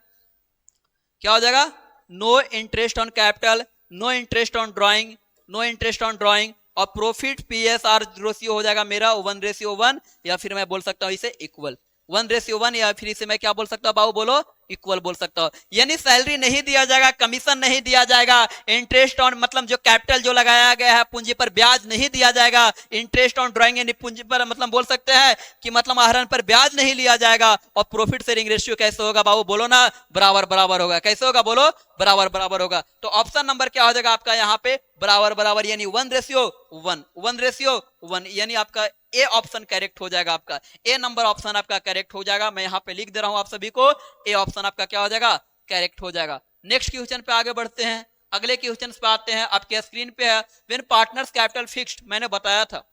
क्या हो जाएगा no interest on capital, no interest on drawing, no interest on drawing. और प्रॉफिट पीएसआर रेशियो हो जाएगा मेरा 1:1, या फिर मैं बोल सकता हूं इसे इक्वल 1:1, या फिर इसे मैं क्या बोल सकता हूं बाबू, बोलो इक्वल बोल सकता हूं। यानी सैलरी नहीं दिया जाएगा, कमीशन नहीं दिया जाएगा, इंटरेस्ट ऑन मतलब जो कैपिटल जो लगाया गया है पूंजी पर ब्याज नहीं दिया जाएगा, इंटरेस्ट ऑन ड्राइंग यानी पूंजी पर मतलब बोल सकते हैं कि मतलब आहरण पर ब्याज नहीं लिया जाएगा। और प्रॉफिट शेयरिंग रेशियो कैसे होगा बाबू, बोलो ना बराबर बराबर होगा। कैसे होगा, बोलो बराबर बराबर होगा। तो ऑप्शन नंबर क्या हो जाएगा आपका यहाँ पे बराबर बराबर, यानी 1:1 यानी आपका ए ऑप्शन करेक्ट हो जाएगा, आपका ए नंबर ऑप्शन आपका करेक्ट हो जाएगा। मैं यहाँ पे लिख दे रहा हूं आप सभी को, ए ऑप्शन आपका क्या हो जाएगा करेक्ट हो जाएगा। नेक्स्ट क्वेश्चन पे आगे बढ़ते हैं, अगले क्वेश्चन पे आते हैं। आपके स्क्रीन पे है व्हेन पार्टनर्स कैपिटल फिक्स्ड, मैंने बताया था।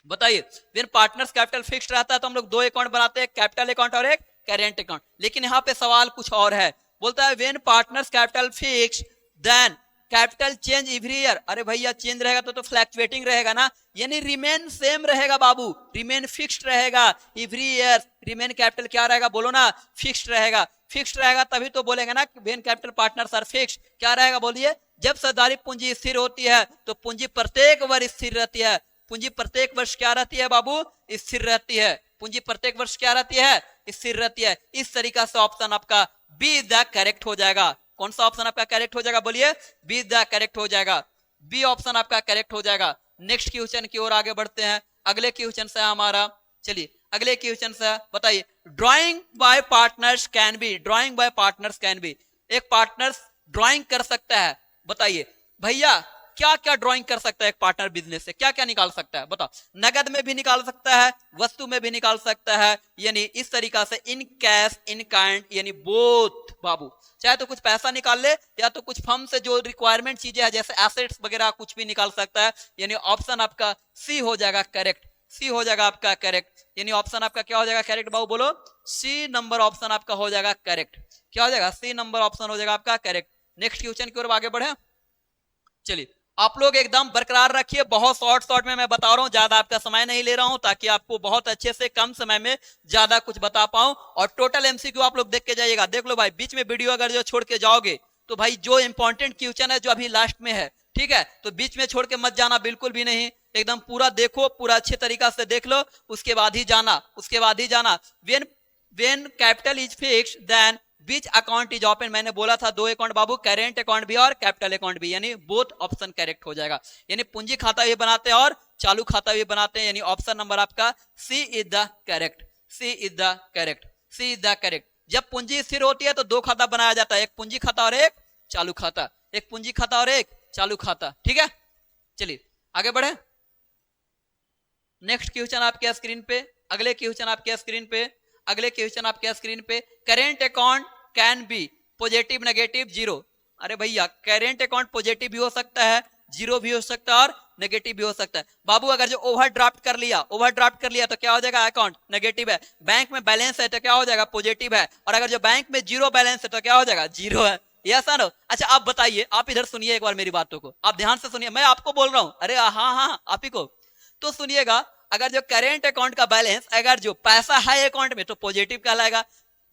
बताइए व्हेन पार्टनर्स कैपिटल फिक्स्ड रहता है तो हम लोग दो अकाउंट बनाते हैं, कैपिटल अकाउंट और एक करेंट अकाउंट। लेकिन यहाँ पे सवाल कुछ और है, बोलता है when partners capital fixed then capital change every year. अरे भैया चेंज रहेगा तो फ्लैक्चुएटिंग रहेगा ना, यानी रिमेन सेम रहेगा बाबू, रिमेन फिक्स्ड रहेगा एवरी ईयर। रिमेन कैपिटल क्या रहेगा, बोलो ना फिक्स्ड रहेगा। फिक्स्ड रहेगा तभी तो बोलेंगे ना when capital partners are fixed. क्या रहेगा बोलिए, जब साझेदारी पूंजी स्थिर होती है तो पूंजी प्रत्येक वर्ष स्थिर रहती है। पूंजी प्रत्येक वर्ष क्या रहती है बाबू, स्थिर रहती है। पूंजी प्रत्येक वर्ष क्या रहती है, स्थिर रहती है। इस तरीका से ऑप्शन आपका बी द करेक्ट हो जाएगा। कौन सा ऑप्शन आपका करेक्ट हो जाएगा, बोलिए बी द करेक्ट हो जाएगा, बी ऑप्शन आपका करेक्ट हो जाएगा। नेक्स्ट क्वेश्चन की ओर आगे बढ़ते हैं। अगले क्वेश्चन से हमारा, चलिए अगले क्वेश्चन से बताइए drawing bye partners can be, drawing bye partners can be, एक पार्टनर्स ड्राइंग कर सकता है। बताइए भैया क्या क्या ड्राइंग कर सकता है एक पार्टनर बिजनेस से, क्या क्या निकाल सकता है बताओ। नगद में भी निकाल सकता है, वस्तु में भी निकाल सकता है, यानी इस तरीका से इन कैश इन काइंड यानी बोथ बाबू। चाहे तो कुछ पैसा निकाल ले या तो कुछ फर्म से जो रिक्वायरमेंट चीजें है जैसे एसेट्स वगैरह कुछ भी निकाल सकता है। यानी ऑप्शन आपका सी हो जाएगा करेक्ट, सी हो जाएगा आपका करेक्ट। यानी ऑप्शन आपका क्या हो जाएगा करेक्ट बाबू, बोलो सी नंबर ऑप्शन आपका हो जाएगा करेक्ट। क्या हो जाएगा, सी नंबर ऑप्शन हो जाएगा आपका करेक्ट। नेक्स्ट क्वेश्चन की ओर आगे बढ़े। चलिए आप लोग एकदम बरकरार रखिए, बहुत शॉर्ट में मैं बता रहा हूं, ज्यादा आपका समय नहीं ले रहा हूं ताकि आपको बहुत अच्छे से कम समय में ज्यादा कुछ बता पाऊं। और टोटल एमसीक्यू आप लोग देख के जाइएगा। देख लो भाई, बीच में वीडियो अगर जो छोड़ के जाओगे तो भाई जो इंपॉर्टेंट क्वेश्चन है जो अभी लास्ट में है, ठीक है, तो बीच में छोड़ के मत जाना बिल्कुल भी नहीं, एकदम पूरा देखो, पूरा अच्छे तरीका से देख लो, उसके बाद ही जाना, उसके बाद ही जाना। When capital is fixed then which account is open, मैंने बोला था दो अकाउंट बाबू, करेंट अकाउंट भी और कैपिटल अकाउंट भी, यानी बोथ ऑप्शन करेक्ट हो जाएगा। यानी पूंजी खाता भी बनाते हैं और चालू खाता भी बनाते हैं, यानी ऑप्शन नंबर आपका c is the correct, c is the correct, c is the correct. जब पूंजी स्थिर होती है तो दो खाता बनाया जाता है, एक पूंजी खाता और एक चालू खाता, एक पूंजी खाता और एक चालू खाता, ठीक है। चलिए आगे बढ़े। नेक्स्ट क्वेश्चन आपके स्क्रीन पे, अगले क्वेश्चन आपके स्क्रीन पे, अगले क्वेश्चन आपके स्क्रीन पे, current account can be positive, negative, zero. अरे भैया करेंट अकाउंट पॉजिटिव भी हो सकता है, जीरो भी हो सकता है और नेगेटिव भी हो सकता है। बाबू अगर जो ओवरड्राफ्ट कर लिया, ओवरड्राफ्ट कर लिया तो क्या हो जाएगा, अकाउंट नेगेटिव है। बैंक में बैलेंस है तो क्या हो जाएगा, पॉजिटिव है। और अगर जो बैंक में जीरो बैलेंस है तो क्या हो जाएगा, जीरो है। Yes no? अच्छा आप बताइए, आप इधर सुनिए एक बार मेरी बातों को, आप ध्यान से सुनिए, मैं आपको बोल रहा हूं। अरे हाँ हाँ आप ही को तो सुनिएगा। अगर जो करेंट अकाउंट का बैलेंस, अगर जो पैसा है अकाउंट में तो पॉजिटिव कहलाएगा।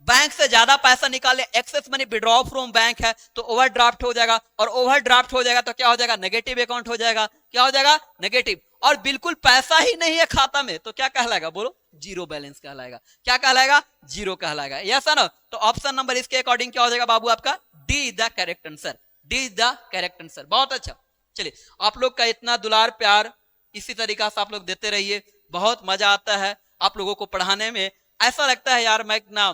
बैंक से ज्यादा पैसा निकाले, excess money withdraw from bank है तो ओवरड्राफ्ट हो जाएगा, और ओवरड्राफ्ट हो जाएगा तो क्या हो जाएगा, नेगेटिव अकाउंट हो जाएगा। क्या हो जाएगा, नेगेटिव। और बिल्कुल पैसा ही नहीं है खाता में तो क्या कहलाएगा, बोलो, जीरो बैलेंस कहलाएगा। क्या कहलाएगा, जीरो कहलाएगा। यस ना? तो ऑप्शन नंबर इसके अकॉर्डिंग क्या हो जाएगा बाबू, आपका D is the correct answer. D is the correct answer. बहुत अच्छा। चलिए, आप लोग का इतना दुलार प्यार इसी तरीका से आप लोग देते रहिए, बहुत मजा आता है आप लोगों को पढ़ाने में। ऐसा लगता है यार मैं ना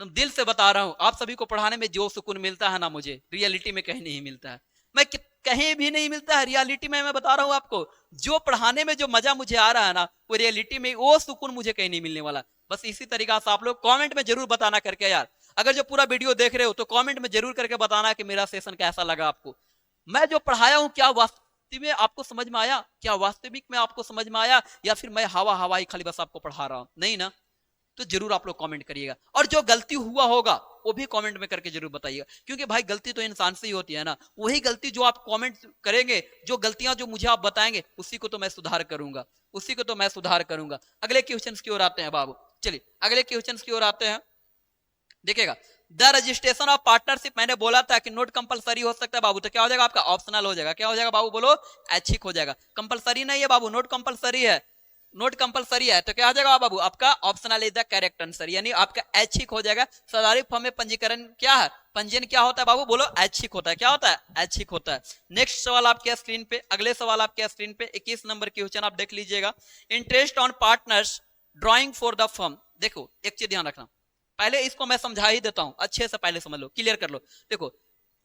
दिल से बता रहा हूं, आप सभी को पढ़ाने में जो सुकून मिलता है ना, मुझे रियलिटी में कहीं नहीं मिलता है। मैं कहीं भी नहीं मिलता है रियलिटी में। मैं बता रहा हूं आपको, जो पढ़ाने में जो मजा मुझे आ रहा है ना, वो रियलिटी में वो सुकून मुझे कहीं नहीं मिलने वाला। बस इसी तरीका से आप लोग कमेंट में जरूर बताना करके यार, अगर जो पूरा वीडियो देख रहे हो तो कमेंट में जरूर करके बताना कि मेरा सेशन कैसा लगा आपको। मैं जो पढ़ाया हूं क्या वास्तव में आपको समझ में आया, क्या वास्तविक में आपको समझ में आया, या फिर मैं हवा हवाई खाली बस आपको पढ़ा रहा हूं, नहीं ना? तो जरूर आप लोग कमेंट करिएगा, और जो गलती हुआ होगा वो भी कमेंट में करके जरूर बताइएगा, क्योंकि भाई गलती तो इंसान से ही होती है ना। वही गलती जो आप कमेंट करेंगे, जो गलतियां जो मुझे आप बताएंगे, उसी को तो मैं सुधार करूंगा, उसी को तो मैं सुधार करूंगा। अगले क्वेश्चन की ओर आते हैं बाबू। चलिए अगले क्वेश्चन की ओर आते हैं। देखिएगा, द रजिस्ट्रेशन ऑफ पार्टनरशिप, मैंने बोला था कि नोट कंपलसरी हो सकता है बाबू, तो क्या हो जाएगा आपका, ऑप्शनल हो जाएगा। क्या हो जाएगा बाबू, बोलो, ऐच्छिक हो जाएगा। कंपलसरी नहीं है बाबू, नोट कंपलसरी है, नोट कंपलसरी है तो क्या हो जाएगा बाबू, आपका optional is the correct answer, यानी आपका ऐच्छिक हो जाएगा। साधारण फॉर्म में पंजीकरण क्या है, पंजीयन क्या होता है बाबू, बोलो, ऐच्छिक होता है। क्या होता है, ऐच्छिक होता है। नेक्स्ट सवाल आपके स्क्रीन पे, अगले सवाल आपके स्क्रीन पे 21 नंबर क्वेश्चन आप देख लीजिएगा। Interest on partners drawing for the firm. देखो एक चीज ध्यान रखना, पहले इसको मैं समझा ही देता हूं, अच्छे से पहले समझ लो, क्लियर कर लो। देखो,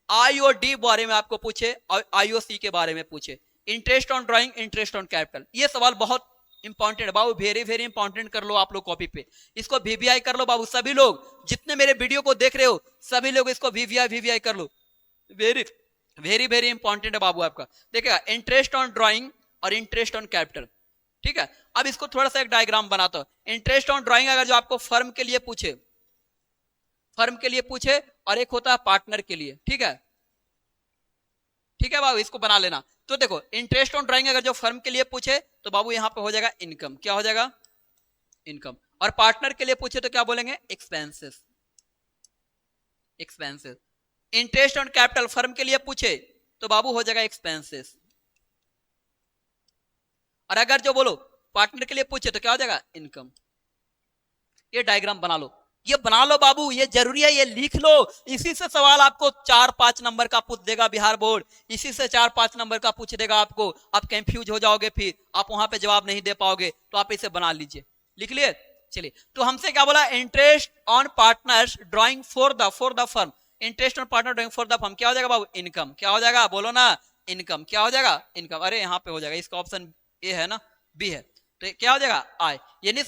आईओडी बारे में आपको पूछे और आईओसी के बारे में पूछे, interest on drawing, interest on capital, ये सवाल बहुत इंपॉर्टेंट बाबू, वेरी वेरी इंपॉर्टेंट कर लो आप लोग कॉपी पे, इसको वीवीआई कर लो बाबू। सभी लोग जितने मेरे वीडियो को देख रहे हो, सभी लोग इसको वीवीआई कर लो, वेरी वेरी वेरी इंपॉर्टेंट है बाबू आपका। देखिएगा, इंटरेस्ट ऑन ड्राइंग और इंटरेस्ट ऑन कैपिटल, ठीक है। अब इसको थोड़ा सा एक डायग्राम बनाता हूं। इंटरेस्ट ऑन ड्राइंग अगर जो आपको फर्म के लिए पूछे, फर्म के लिए पूछे, और एक होता है पार्टनर के लिए, ठीक है, ठीक है बाबू, इसको बना लेना। तो देखो, इंटरेस्ट ऑन ड्राइंग अगर जो फर्म के लिए पूछे तो बाबू यहां पे हो जाएगा इनकम। क्या हो जाएगा, इनकम। और पार्टनर के लिए पूछे तो क्या बोलेंगे, expenses, expenses. Interest on capital firm के लिए पूछे तो बाबू हो जाएगा एक्सपेंसेस। और अगर जो बोलो पार्टनर के लिए पूछे तो क्या हो जाएगा, इनकम। ये डायग्राम बना लो, ये बना लो बाबू, ये जरूरी है, ये लिख लो। इसी से सवाल आपको 4-5 नंबर का पूछ देगा बिहार बोर्ड, इसी से 4-5 नंबर का पूछ देगा आपको। आप कंफ्यूज हो जाओगे, फिर आप वहां पे जवाब नहीं दे पाओगे, तो आप इसे बना लीजिए, लिख लिए। चलिए, तो हमसे क्या बोला, interest on partners drawing for the firm, interest on partner drawing for the firm, क्या हो जाएगा बाबू, इनकम। क्या हो जाएगा, बोलो ना, इनकम। क्या हो जाएगा, इनकम। अरे यहाँ पे हो जाएगा, इसका ऑप्शन ए है ना, बी है, तो क्या हो जाएगा, आय। यानी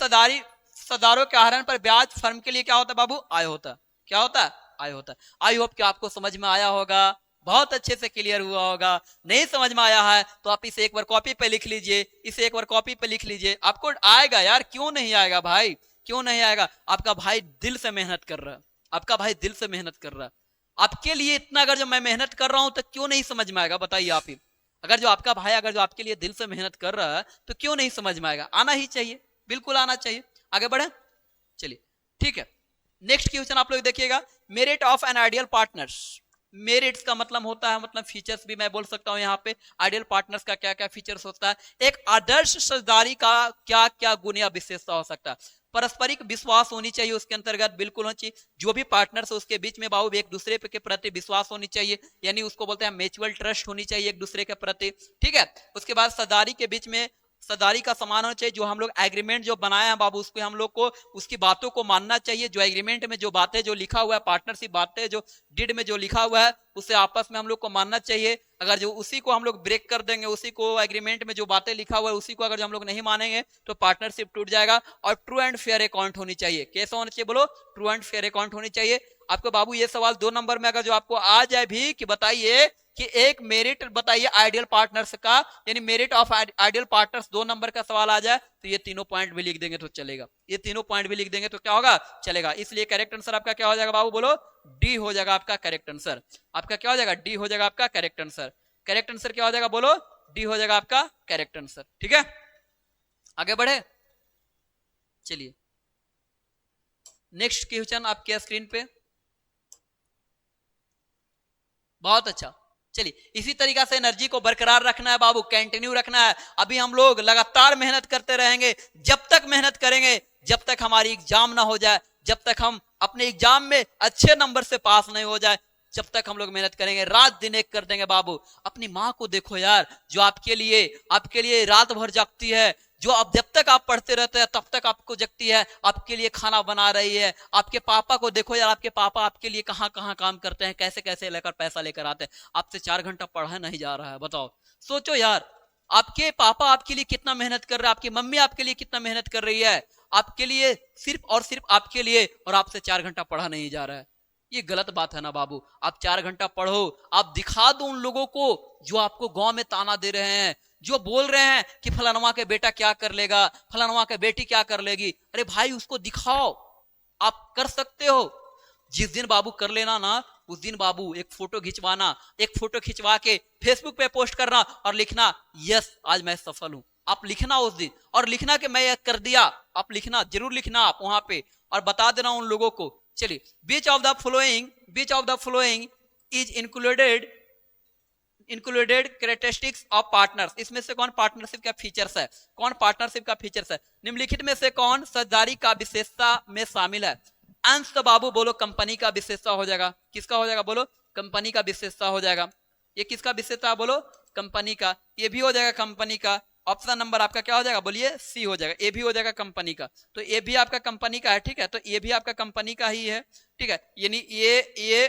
सदारों के आहरण पर ब्याज फर्म के लिए क्या होता है बाबू, आय होता है। क्या होता है, आय होता है। आई होप कि आपको समझ में आया होगा, बहुत अच्छे से क्लियर हुआ होगा। नहीं समझ में आया है तो आप इसे एक बार कॉपी पे लिख लीजिए, इसे एक बार कॉपी पे लिख लीजिए, आपको आएगा यार, क्यों नहीं आएगा भाई, क्यों नहीं आएगा। आपका भाई दिल से मेहनत कर रहा है, आपका भाई दिल से मेहनत कर रहा है आपके लिए इतना। अगर जो मैं मेहनत कर रहा हूं तो क्यों नहीं समझ में आएगा, बताइए आप ही। अगर जो आपका भाई अगर जो आपके लिए दिल से मेहनत कर रहा है तो क्यों नहीं समझ में आएगा, आना ही चाहिए, बिल्कुल आना चाहिए। आगे बढ़े, चलिए ठीक है। नेक्स्ट क्वेश्चन आप लोग देखिएगा, merit of an ideal partners. Merits का मतलब होता है, मतलब फीचर्स भी मैं बोल सकता हूं यहाँ पे। आइडियल पार्टनर्स का क्या क्या फीचर्स होता है, एक आदर्श साझेदारी का क्या क्या गुण या विशेषता हो सकता है। पारस्परिक विश्वास होनी चाहिए उसके अंतर्गत, बिल्कुल होनी चाहिए। जो भी पार्टनर्स है उसके बीच में बाबू एक दूसरे के प्रति विश्वास होनी चाहिए, यानी उसको बोलते हैं म्यूचुअल ट्रस्ट होनी चाहिए एक दूसरे के प्रति, ठीक है। उसके बाद साझेदारी के बीच में साझेदारी का समान होना चाहिए। जो हम लोग एग्रीमेंट जो बनाए हैं बाबू, उसको हम लोग को उसकी बातों को मानना चाहिए। जो एग्रीमेंट में जो बातें जो लिखा हुआ है, पार्टनरशिप बातें जो डिड में जो लिखा हुआ है, उसे आपस में हम लोग को मानना चाहिए। अगर जो उसी को हम लोग ब्रेक कर देंगे, उसी को एग्रीमेंट में जो बातें लिखा हुआ है उसी को अगर जो हम लोग नहीं मानेंगे तो पार्टनरशिप टूट जाएगा। और ट्रू एंड फेयर अकाउंट होनी चाहिए। कैसा होना चाहिए बोलो? ट्रू एंड फेयर अकाउंट होनी चाहिए। आपको बाबू ये सवाल 2 नंबर में अगर जो आपको आ जाए भी कि बताइए कि एक मेरिट बताइए आइडियल पार्टनर्स का, यानी merit of ideal partners 2 number का सवाल आ जाए तो ये तीनों पॉइंट भी लिख देंगे तो चलेगा। ये तीनों पॉइंट भी लिख देंगे तो क्या होगा? चलेगा। इसलिए करेक्ट आंसर आपका क्या हो जाएगा बाबू? बोलो। डी हो जाएगा आपका करेक्ट आंसर। आपका क्या हो जाएगा? डी हो जाएगा आपका करेक्ट आंसर। करेक्ट आंसर क्या हो जाएगा? बोलो। डी हो जाएगा आपका करेक्ट आंसर। ठीक है, आगे बढ़े। चलिए नेक्स्ट क्वेश्चन आपके स्क्रीन पे। बहुत अच्छा। चलिए इसी तरीका से एनर्जी को बरकरार रखना है बाबू, कंटिन्यू रखना है। अभी हम लोग लगातार मेहनत करते रहेंगे। जब तक मेहनत करेंगे, जब तक हमारी एग्जाम ना हो जाए, जब तक हम अपने एग्जाम में अच्छे नंबर से पास नहीं हो जाए, जब तक हम लोग मेहनत करेंगे। रात दिन एक कर देंगे बाबू। अपनी माँ को देखो यार, जो आपके लिए रात भर जागती है, जो अब जब तक आप पढ़ते रहते हैं तब तक आपको जगती है, आपके लिए खाना बना रही है। आपके पापा को देखो यार, आपके पापा आपके लिए कहाँ कहाँ काम करते हैं, कैसे कैसे लेकर पैसा लेकर आते हैं। आपसे 4 घंटा पढ़ा नहीं जा रहा है, बताओ। सोचो यार, आपके पापा आपके लिए कितना मेहनत कर रहे हैं, आपकी मम्मी आपके लिए कितना मेहनत कर रही है, आपके लिए सिर्फ और सिर्फ आपके लिए, और आपसे 4 घंटा पढ़ा नहीं जा रहा है। ये गलत बात है ना बाबू। आप 4 घंटा पढ़ो, आप दिखा दो उन लोगों को जो आपको गांव में ताना दे रहे हैं, जो बोल रहे हैं कि फलानवा के बेटा क्या कर लेगा, फलानवा के बेटी क्या कर लेगी। अरे भाई उसको दिखाओ, आप कर सकते हो। जिस दिन बाबू कर लेना ना, उस दिन बाबू एक फोटो खिंचवाना, एक फोटो खिंचवा के फेसबुक पे पोस्ट करना और लिखना यस आज मैं सफल हूं। आप लिखना उस दिन, और लिखना कि मैं ये कर दिया। आप लिखना, जरूर लिखना आप वहां पे, और बता देना उन लोगों को। चलिए, which of the following is included characteristics of partners. इसमें से कौन पार्टनरशिप का फीचर्स है? कौन पार्टनरशिप का फीचर्स है? निम्नलिखित में से कौन साझेदारी का विशेषता में शामिल है? अंश तो बाबू बोलो कंपनी का विशेषता हो जाएगा। किसका हो जाएगा? बोलो कंपनी का विशेषता हो जाएगा। ये किसका विशेषता? बोलो कंपनी का। ये भी हो जाएगा कंपनी का। ऑप्शन नंबर आपका क्या हो जाएगा? बोलिए सी हो जाएगा। ए भी हो जाएगा कंपनी का। तो ये भी आपका कंपनी का है, ठीक है। तो ये भी आपका कंपनी का ही है, ठीक है। यानी ये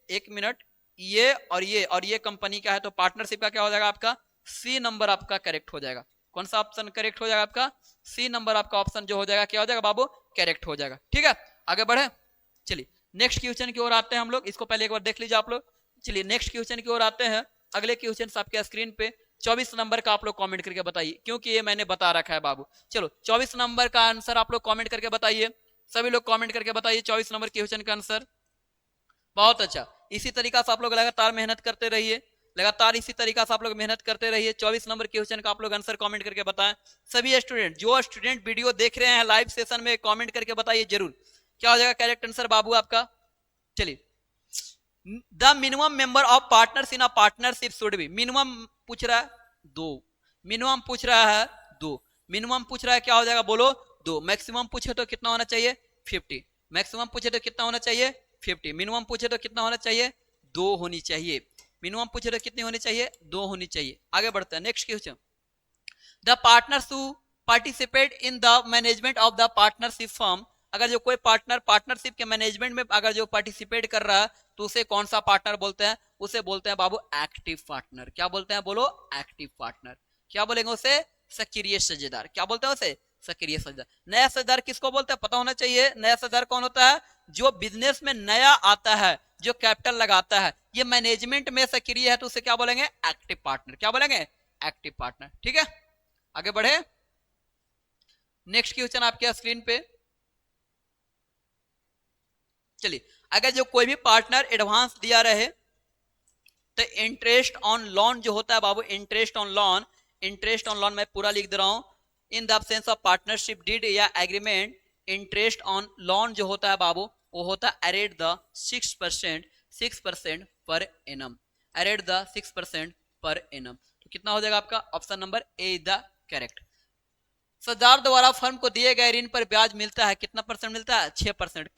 एक मिनट, ये और ये कंपनी का है। तो पार्टनरशिप का क्या हो जाएगा? आपका सी नंबर आपका करेक्ट हो जाएगा। कौन सा ऑप्शन करेक्ट हो जाएगा? आपका सी नंबर आपका ऑप्शन जो हो जाएगा क्या हो जाएगा बाबू? करेक्ट हो जाएगा। ठीक है, आगे बढ़े। चलिए नेक्स्ट क्वेश्चन की ओर आते हैं हम लोग। इसको पहले एक बार देख लीजिए आप लोग। चलिए नेक्स्ट क्वेश्चन की ओर आते हैं। अगले क्वेश्चन आपके स्क्रीन पे 24 नंबर का आप लोग कमेंट करके बताइए, क्योंकि ये मैंने बता रखा है बाबू। चलो 24 नंबर का आंसर आप लोग कमेंट करके बताइए। सभी लोग कमेंट करके बताइए 24 नंबर क्वेश्चन का आंसर। बहुत अच्छा। इसी तरीका से आप लोग लगातार मेहनत करते रहिए, लगातार इसी तरीका से आप लोग मेहनत करते रहिए। 24 नंबर क्वेश्चन का आप लोग आंसर कमेंट करके बताएं। सभी स्टूडेंट, जो स्टूडेंट वीडियो देख रहे हैं लाइव सेशन में, कमेंट करके बताइए जरूर क्या हो जाएगा करेक्ट आंसर बाबू आपका। चलिए, the minimum member of partners in a partnership should be. Minimum पूछ रहा है 2, मिनिमम पूछ रहा है 2, मिनिमम पूछ रहा है क्या हो जाएगा? बोलो 2। मैक्सिमम पूछे तो कितना होना चाहिए? 50। मैक्सिमम पूछे तो कितना होना चाहिए? 50। मिनिमम पूछे तो कितना होना चाहिए? 2 होनी चाहिए। मिनिमम पूछे तो कितनी होनी चाहिए? 2 होनी चाहिए। आगे बढ़ते हैं next question. The partners who participate in the management of the partnership firm. अगर जो कोई पार्टनर पार्टनरशिप के मैनेजमेंट में अगर जो पार्टिसिपेट कर रहा है तो उसे कौन सा पार्टनर बोलते हैं? उसे बोलते हैं बाबू एक्टिव पार्टनर। क्या बोलते हैं? बोलो एक्टिव पार्टनर। क्या बोलेंगे उसे? सक्रिय साझेदार। क्या बोलते हैं उसे? सक्रिय साझेदार। नया साझेदार किसको बोलते हैं? पता होना चाहिए। नया साझेदार कौन होता है? जो बिजनेस में नया आता है, जो कैपिटल लगाता है, ये मैनेजमेंट में सक्रिय है तो उसे क्या बोलेंगे? Active partner. क्या बोलेंगे? Active partner. ठीक है, आगे बढ़े। नेक्स्ट क्वेश्चन आपके स्क्रीन पे। चलिए, अगर जो कोई भी पार्टनर एडवांस दिया रहे तो इंटरेस्ट ऑन लोन जो होता है बाबू, इंटरेस्ट ऑन लोन मैं पूरा लिख दे रहा हूं। In the absence of partnership deed या एग्रीमेंट, इंटरेस्ट ऑन लोन जो होता है बाबू वो होता है at the 6% per annum. At the 6% per annum. तो कितना हो जाएगा आपका? Option number A is the correct. साझेदार द्वारा फर्म को दिए गए ऋण पर ब्याज मिलता है, कितना परसेंट मिलता है? 6%।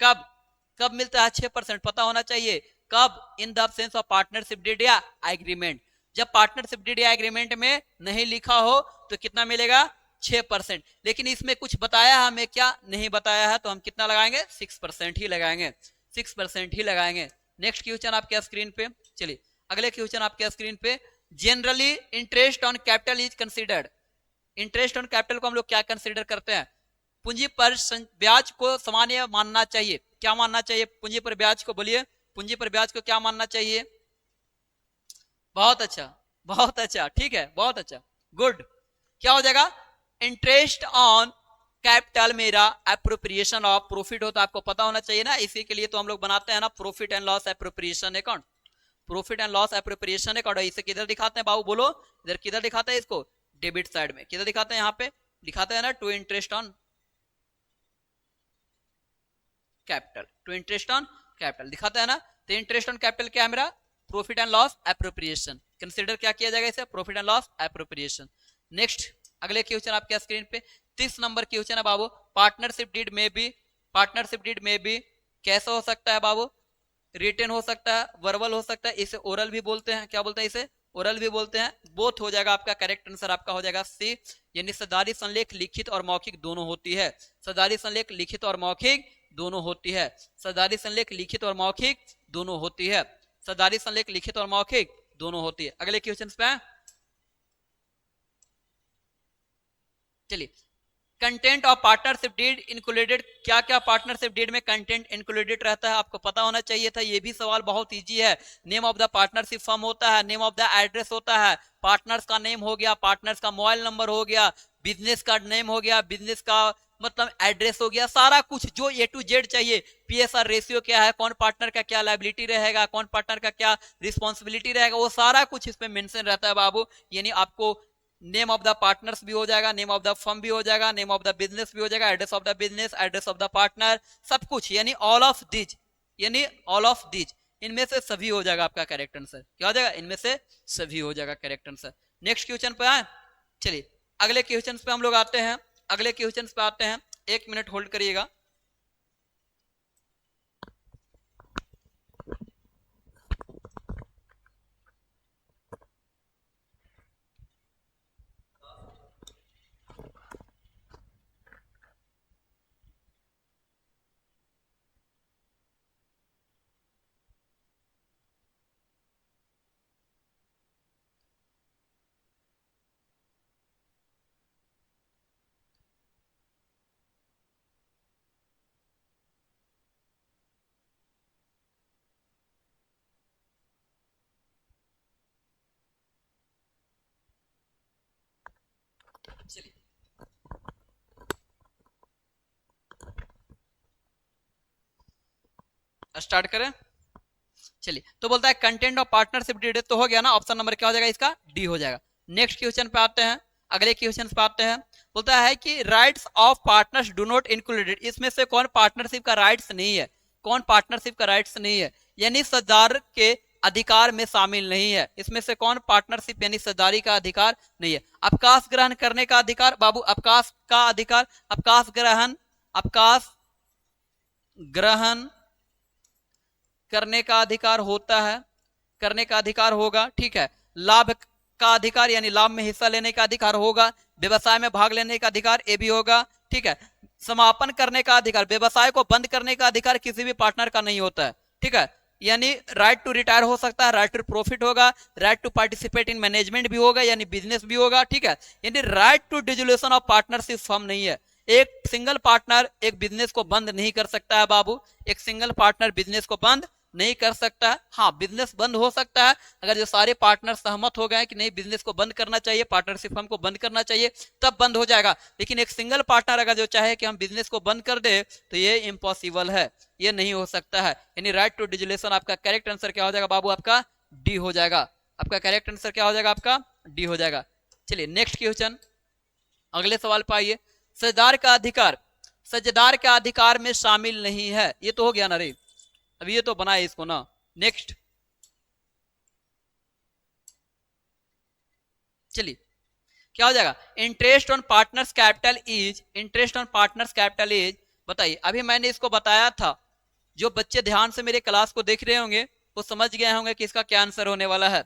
कब मिलता है? 6%। पता होना चाहिए कब? In the absence of partnership deed या एग्रीमेंट। जब पार्टनरशिप डीड या एग्रीमेंट में नहीं लिखा हो तो कितना मिलेगा? 6%। लेकिन इसमें कुछ बताया है हमें क्या, नहीं बताया है, तो हम कितना लगाएंगे, 6% ही लगाएंगे, 6% ही लगाएंगे। नेक्स्ट क्वेश्चन आपके स्क्रीन पे, चलिए अगले क्वेश्चन आपके स्क्रीन पे, generally interest on capital is considered. Interest on capital को हम लोग क्या कंसिडर करते हैं, पूंजी पर ब्याज को सामान्य मानना चाहिए। क्या मानना चाहिए पूंजी पर ब्याज को, बोलिए पूंजी पर ब्याज को क्या मानना चाहिए। बहुत अच्छा, बहुत अच्छा, ठीक है, बहुत अच्छा, गुड। क्या हो जाएगा, इंटरेस्ट ऑन कैपिटल मेरा एप्रोप्रिएशन ऑफ प्रॉफिट हो, तो आपको पता होना चाहिए ना, इसी के लिए तो हम लोग बनाते हैं ना profit and loss appropriation account, profit and loss appropriation account. इसे किधर दिखाते हैं बाबू, बोलो इधर किधर दिखाते हैं इसको, डेबिट साइड में किधर दिखाते हैं, यहाँ पे दिखाते हैं ना, to interest on capital, to interest on capital दिखाता है ना। तो इंटरेस्ट ऑन कैपिटल क्या है मेरा, profit and loss appropriation, consider क्या किया जाएगा इसे, profit and loss appropriation. Next अगले क्वेश्चन आपके स्क्रीन पे 30 नंबर क्वेश्चन है बाबू, पार्टनरशिप डीड में भी, पार्टनरशिप डीड में भी कैसा हो सकता है बाबू, रिटन हो सकता है, वर्बल हो सकता है, इसे ओरल भी बोलते हैं, क्या बोलते हैं इसे, ओरल भी बोलते हैं। बोथ हो जाएगा आपका, करेक्ट आंसर आपका हो जाएगा सी, यानी सदारी संलेख लिखित और मौखिक दोनों होती है, सदारी संलेख लिखित और मौखिक दोनों होती है, सदारी संलेख लिखित और मौखिक दोनों होती है, सदारी संलेख लिखित और मौखिक दोनों होती है। अगले क्वेश्चन पे चलिए, content of partnership deed included, क्या क्या पार्टनरशिप डीड में कंटेंट इंक्लूडेड रहता है, आपको पता होना चाहिए था, ये भी सवाल बहुत इजी है। Name of the partnership firm होता है, नेम ऑफ द एड्रेस होता है, पार्टनर्स का नेम हो गया, पार्टनर्स का मोबाइल नंबर हो गया, बिजनेस का नेम हो गया, बिजनेस का मतलब एड्रेस हो गया, सारा कुछ जो ए टू जेड चाहिए, पीएसआर रेशियो क्या है, कौन पार्टनर का क्या लायबिलिटी रहेगा, कौन पार्टनर का क्या रिस्पॉन्सिबिलिटी रहेगा, वो सारा कुछ इसमें मेंशन रहता है बाबू। यानी आपको नेम ऑफ द पार्टनर्स भी हो जाएगा, नेम ऑफ द फर्म भी हो जाएगा, नेम ऑफ द बिजनेस भी हो जाएगा, address of the business, address of the partner, सब कुछ, यानी ऑल ऑफ दिज, यानी ऑल ऑफ दिज, इनमें से सभी हो जाएगा आपका करेक्ट आंसर। क्या हो जाएगा, इनमें से सभी हो जाएगा करेक्ट आंसर। नेक्स्ट क्वेश्चन पे आए, चलिए अगले क्वेश्चन पे हम लोग आते हैं, अगले क्वेश्चन पे आते हैं, 1 मिनट होल्ड करिएगा। चलिए स्टार्ट करें, चलिए तो बोलता है कंटेंट ऑफ पार्टनरशिप डीड, तो हो गया ना, ऑप्शन नंबर क्या हो जाएगा इसका, डी हो जाएगा। नेक्स्ट क्वेश्चन पे आते हैं, अगले क्वेश्चन पे आते हैं, बोलता है कि rights of partners do not included, इसमें से कौन पार्टनरशिप का राइट्स नहीं है, कौन पार्टनरशिप का राइट्स नहीं है, यानी साझेदार के अधिकार में शामिल नहीं है, इसमें से कौन पार्टनरशिप यानी साझेदारी का अधिकार नहीं है। अवकाश ग्रहण करने का अधिकार बाबू, अवकाश का अधिकार, अवकाश ग्रहण, अवकाश ग्रहण करने का अधिकार होता है, करने का अधिकार होगा, ठीक है। लाभ का अधिकार यानी लाभ में हिस्सा लेने का अधिकार होगा, व्यवसाय में भाग लेने का अधिकार ये भी होगा, ठीक है। समापन करने का अधिकार, व्यवसाय को बंद करने का अधिकार किसी भी पार्टनर का नहीं होता है, ठीक है। यानी राइट टू रिटायर हो सकता है, राइट टू प्रॉफिट होगा, right to participate in management भी होगा, यानी बिजनेस भी होगा, ठीक है। यानी right to dissolution of partnership firm नहीं है। एक सिंगल पार्टनर एक बिजनेस को बंद नहीं कर सकता है बाबू, एक सिंगल पार्टनर बिजनेस को बंद नहीं कर सकता है। हाँ, बिजनेस बंद हो सकता है अगर जो सारे पार्टनर सहमत हो गए कि नहीं बिजनेस को बंद करना चाहिए, पार्टनरशिप फर्म को बंद करना चाहिए, तब बंद हो जाएगा। लेकिन एक सिंगल पार्टनर अगर जो चाहे कि हम बिजनेस को बंद कर दे तो ये इम्पॉसिबल है, ये नहीं हो सकता है। यानी राइट टू डिसोल्यूशन आपका करेक्ट आंसर क्या हो जाएगा बाबू, आपका डी हो जाएगा, आपका करेक्ट आंसर क्या हो जाएगा, आपका डी हो जाएगा। चलिए नेक्स्ट क्वेश्चन, अगले सवाल पर आइए। साझेदार का अधिकार, साझेदार का अधिकार में शामिल नहीं है, ये तो हो गया ना रे, अभी ये तो बनाए इसको ना। नेक्स्ट चलिए क्या हो जाएगा, interest on partners capital is, interest on partners capital is, बताइए अभी मैंने इसको बताया था, जो बच्चे ध्यान से मेरे क्लास को देख रहे होंगे वो समझ गए होंगे कि इसका क्या आंसर होने वाला है।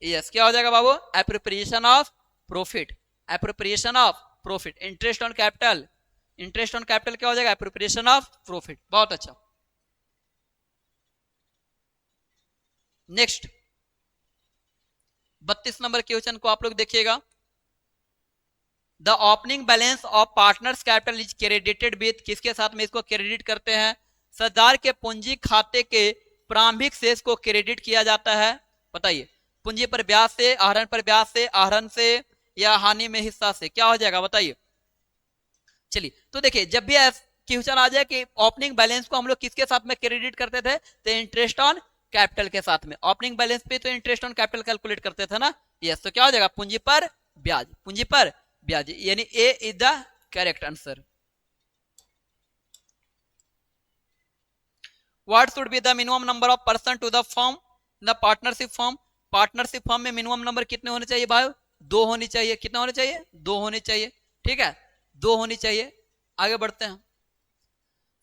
यस, क्या हो जाएगा बाबू, appropriation of profit, appropriation of profit, interest on capital, interest on capital क्या हो जाएगा, एप्रोप्रिएशन ऑफ प्रॉफिट। बहुत अच्छा। नेक्स्ट 32 नंबर क्वेश्चन को आप लोग देखिएगा। The opening balance of partners capital is credited with, किसके साथ में इसको क्रेडिट करते हैं, सरदार के पूंजी खाते के प्रारंभिक शेष को क्रेडिट किया जाता है। बताइए, पूंजी पर ब्याज से, आहरण पर ब्याज से, आहरण से या हानि में हिस्सा से, क्या हो जाएगा बताइए। चलिए तो देखिए, जब भी क्वेश्चन आ जाए कि ओपनिंग बैलेंस को हम लोग किसके साथ में क्रेडिट करते थे, तो इंटरेस्ट ऑन कैपिटल के साथ में। ओपनिंग बैलेंस पे तो इंटरेस्ट ऑन कैपिटल कैलकुलेट करते थे ना, यस। तो क्या हो जाएगा, पूंजी पर ब्याज, पूंजी पर ब्याज, यानी a is the correct answer. What should be the minimum number of person to the firm, the partnership firm. Partnership firm में मिनिमम नंबर कितने होने चाहिए भाई, 2 होनी चाहिए। कितने होने चाहिए, 2 होने चाहिए, ठीक है, 2 होनी चाहिए। आगे बढ़ते हैं।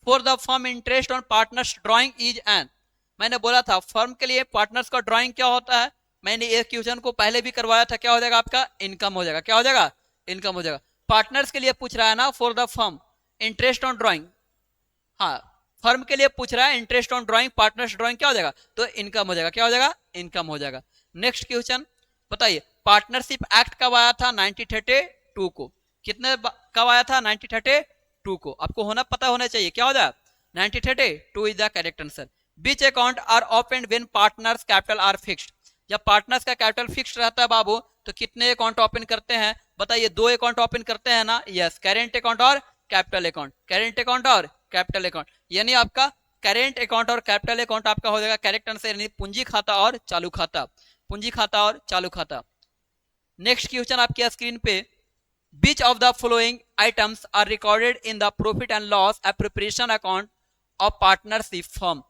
For the firm interest on partners drawing is an, मैंने बोला था फर्म के लिए पार्टनर्स का ड्राइंग क्या होता है, मैंने एक क्वेश्चन को पहले भी करवाया था, क्या हो जाएगा आपका, इनकम हो जाएगा। क्या हो जाएगा, इनकम हो जाएगा। पार्टनर्स के लिए पूछ रहा है ना, for the firm interest on drawing, हाँ फर्म के लिए पूछ रहा है interest on drawing, partners drawing क्या हो जाएगा, तो इनकम हो जाएगा। क्या हो जाएगा, इनकम हो जाएगा। नेक्स्ट क्वेश्चन बताइए, पार्टनरशिप एक्ट कब आया था, 1932 को। कितने कब आया था, 1932 को। आपको होना पता होना चाहिए, क्या हो जाएगा, 1932 is the correct answer. Which account are open when partners capital are fixed, जब पार्टनर्स का कैपिटल फिक्स्ड रहता है बाबू, तो कितने अकाउंट ओपन करते हैं बताइए, 2 अकाउंट ओपन करते हैं ना, यस। करेंट अकाउंट और कैपिटल अकाउंट, करेंट अकाउंट और कैपिटल अकाउंट, यानी आपका करेंट अकाउंट और कैपिटल अकाउंट आपका हो जाएगा करेक्ट आंसर, यानी पूंजी खाता और चालू खाता, पूंजी खाता और चालू खाता। नेक्स्ट क्वेश्चन आपके स्क्रीन पे, which of the following items are recorded in the profit and loss appropriation account of partnership firm।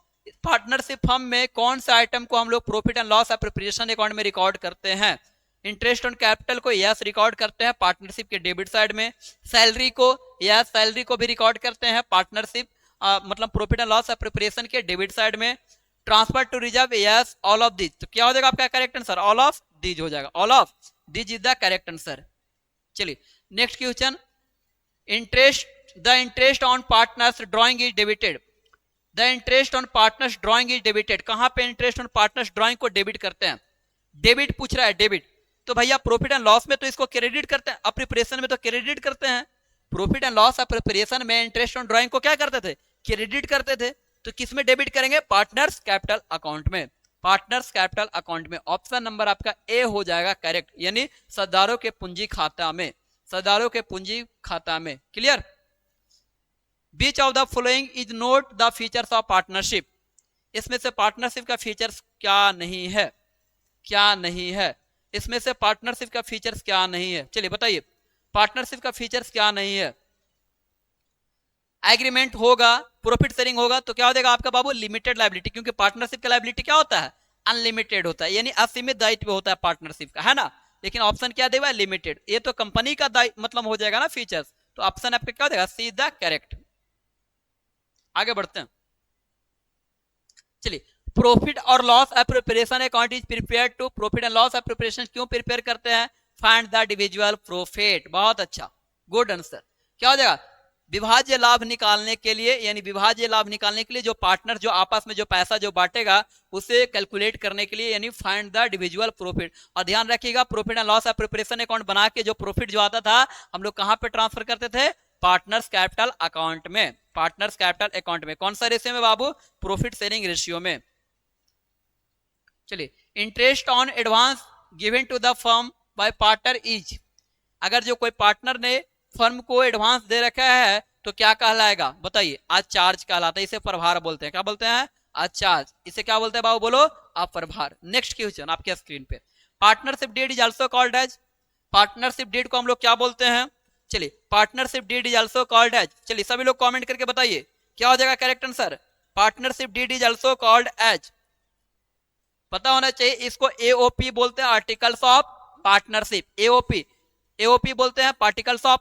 Partnership firm में कौन सा आइटम को हम लोग profit and loss appropriation account में रिकॉर्ड करते हैं। इंटरेस्ट ऑन कैपिटल को यस रिकॉर्ड करते हैं पार्टनरशिप के डेबिट साइड में, सैलरी को यस, सैलरी को भी रिकॉर्ड करते हैं पार्टनरशिप मतलब प्रॉफिट एंड लॉस एप्रोप्रिएशन के डेबिट साइड में, transfer to reserve yes, all of this. तो क्या हो जाएगा आपका correct answer, all of this हो जाएगा, all of this is the correct answer. चलिए next question, interest the interest on partners drawing is debited, the interest on partners drawing is debited, कहां पे इंटरेस्ट ऑन पार्टनर्स ड्राइंग को debit करते हैं, debit पूछ रहा है, डेबिट। तो भैया प्रॉफिट एंड लॉस में तो इसको क्रेडिट करते हैं, अप्रोप्रिएशन में तो क्रेडिट करते हैं। प्रॉफिट एंड लॉस अप्रोप्रिएशन में इंटरेस्ट ऑन ड्राइंग को क्या करते थे, क्रेडिट करते थे। तो किस में डेबिट करेंगे, पार्टनर्स कैपिटल अकाउंट में, पार्टनर्स कैपिटल अकाउंट में। ऑप्शन नंबर आपका ए हो जाएगा करेक्ट, यानी सरदारों के पूंजी खाता में, सरदारों के पूंजी खाता में। Clear. Beach of the following is note the features of partnership, इसमें से पार्टनरशिप का फीचर्स क्या नहीं है, क्या नहीं है, इसमें से पार्टनरशिप का फीचर्स क्या नहीं है, चलिए बताइए पार्टनरशिप का फीचर्स क्या नहीं है। एग्रीमेंट होगा, प्रॉफिट शेयरिंग होगा, तो क्या हो जाएगा आपका बाबू, लिमिटेड लायबिलिटी, क्योंकि पार्टनरशिप का लायबिलिटी क्या होता है, अनलिमिटेड होता है, यानी असीमित दायित्व होता है पार्टनरशिप का, है ना। लेकिन ऑप्शन क्या देगा, लिमिटेड, ये तो कंपनी का मतलब हो जाएगा ना फीचर्स, तो ऑप्शन आपका क्या हो जाएगा, सी द करेक्ट। आगे बढ़ते हैं। चलिए, प्रॉफिट और loss appropriation account is prepare to, profit and loss appropriation क्यों प्रिपेयर करते हैं, फाइंड द इंडिविजुअल प्रॉफिट। बहुत अच्छा, गुड आंसर। क्या हो जाएगा, विभाज्य लाभ निकालने के लिए, यानी विभाज्य लाभ निकालने के लिए जो पार्टनर जो आपस में जो पैसा जो बांटेगा उसे कैलकुलेट करने के लिए, यानी फाइंड द इंडिविजुअल प्रॉफिट। और ध्यान रखिएगा, profit and loss appropriation account बना के जो प्रॉफिट जो आता था हम लोग कहां पे ट्रांसफर करते थे, पार्टनर्स कैपिटल अकाउंट में, पार्टनर्स कैपिटल अकाउंट में। कौन सा रेशियो में बाबू, प्रॉफिट शेयरिंग रेशियो में। चलिए, interest on advance given to the firm by partner is, अगर जो कोई पार्टनर ने फर्म को एडवांस दे रखा है तो क्या कहलाएगा बताइए, आज चार्ज कहलाता है, इसे प्रभार बोलते हैं। क्या बोलते हैं, आज चार्ज, इसे क्या बोलते हैं बाबू, बोलो आप, प्रभार। नेक्स्ट क्वेश्चन आपके स्क्रीन पे, partnership deed is also called as, partnership deed को हम लोग क्या बोलते हैं, चलिए partnership deed is also called as, चलिए सभी लोग कमेंट करके बताइए क्या हो जाएगा correct answer, partnership deed is also called as, पता होना चाहिए। इसको एओपी बोलते हैं, articles of partnership, AOP, AOP बोलते हैं पार्टिकल्स ऑफ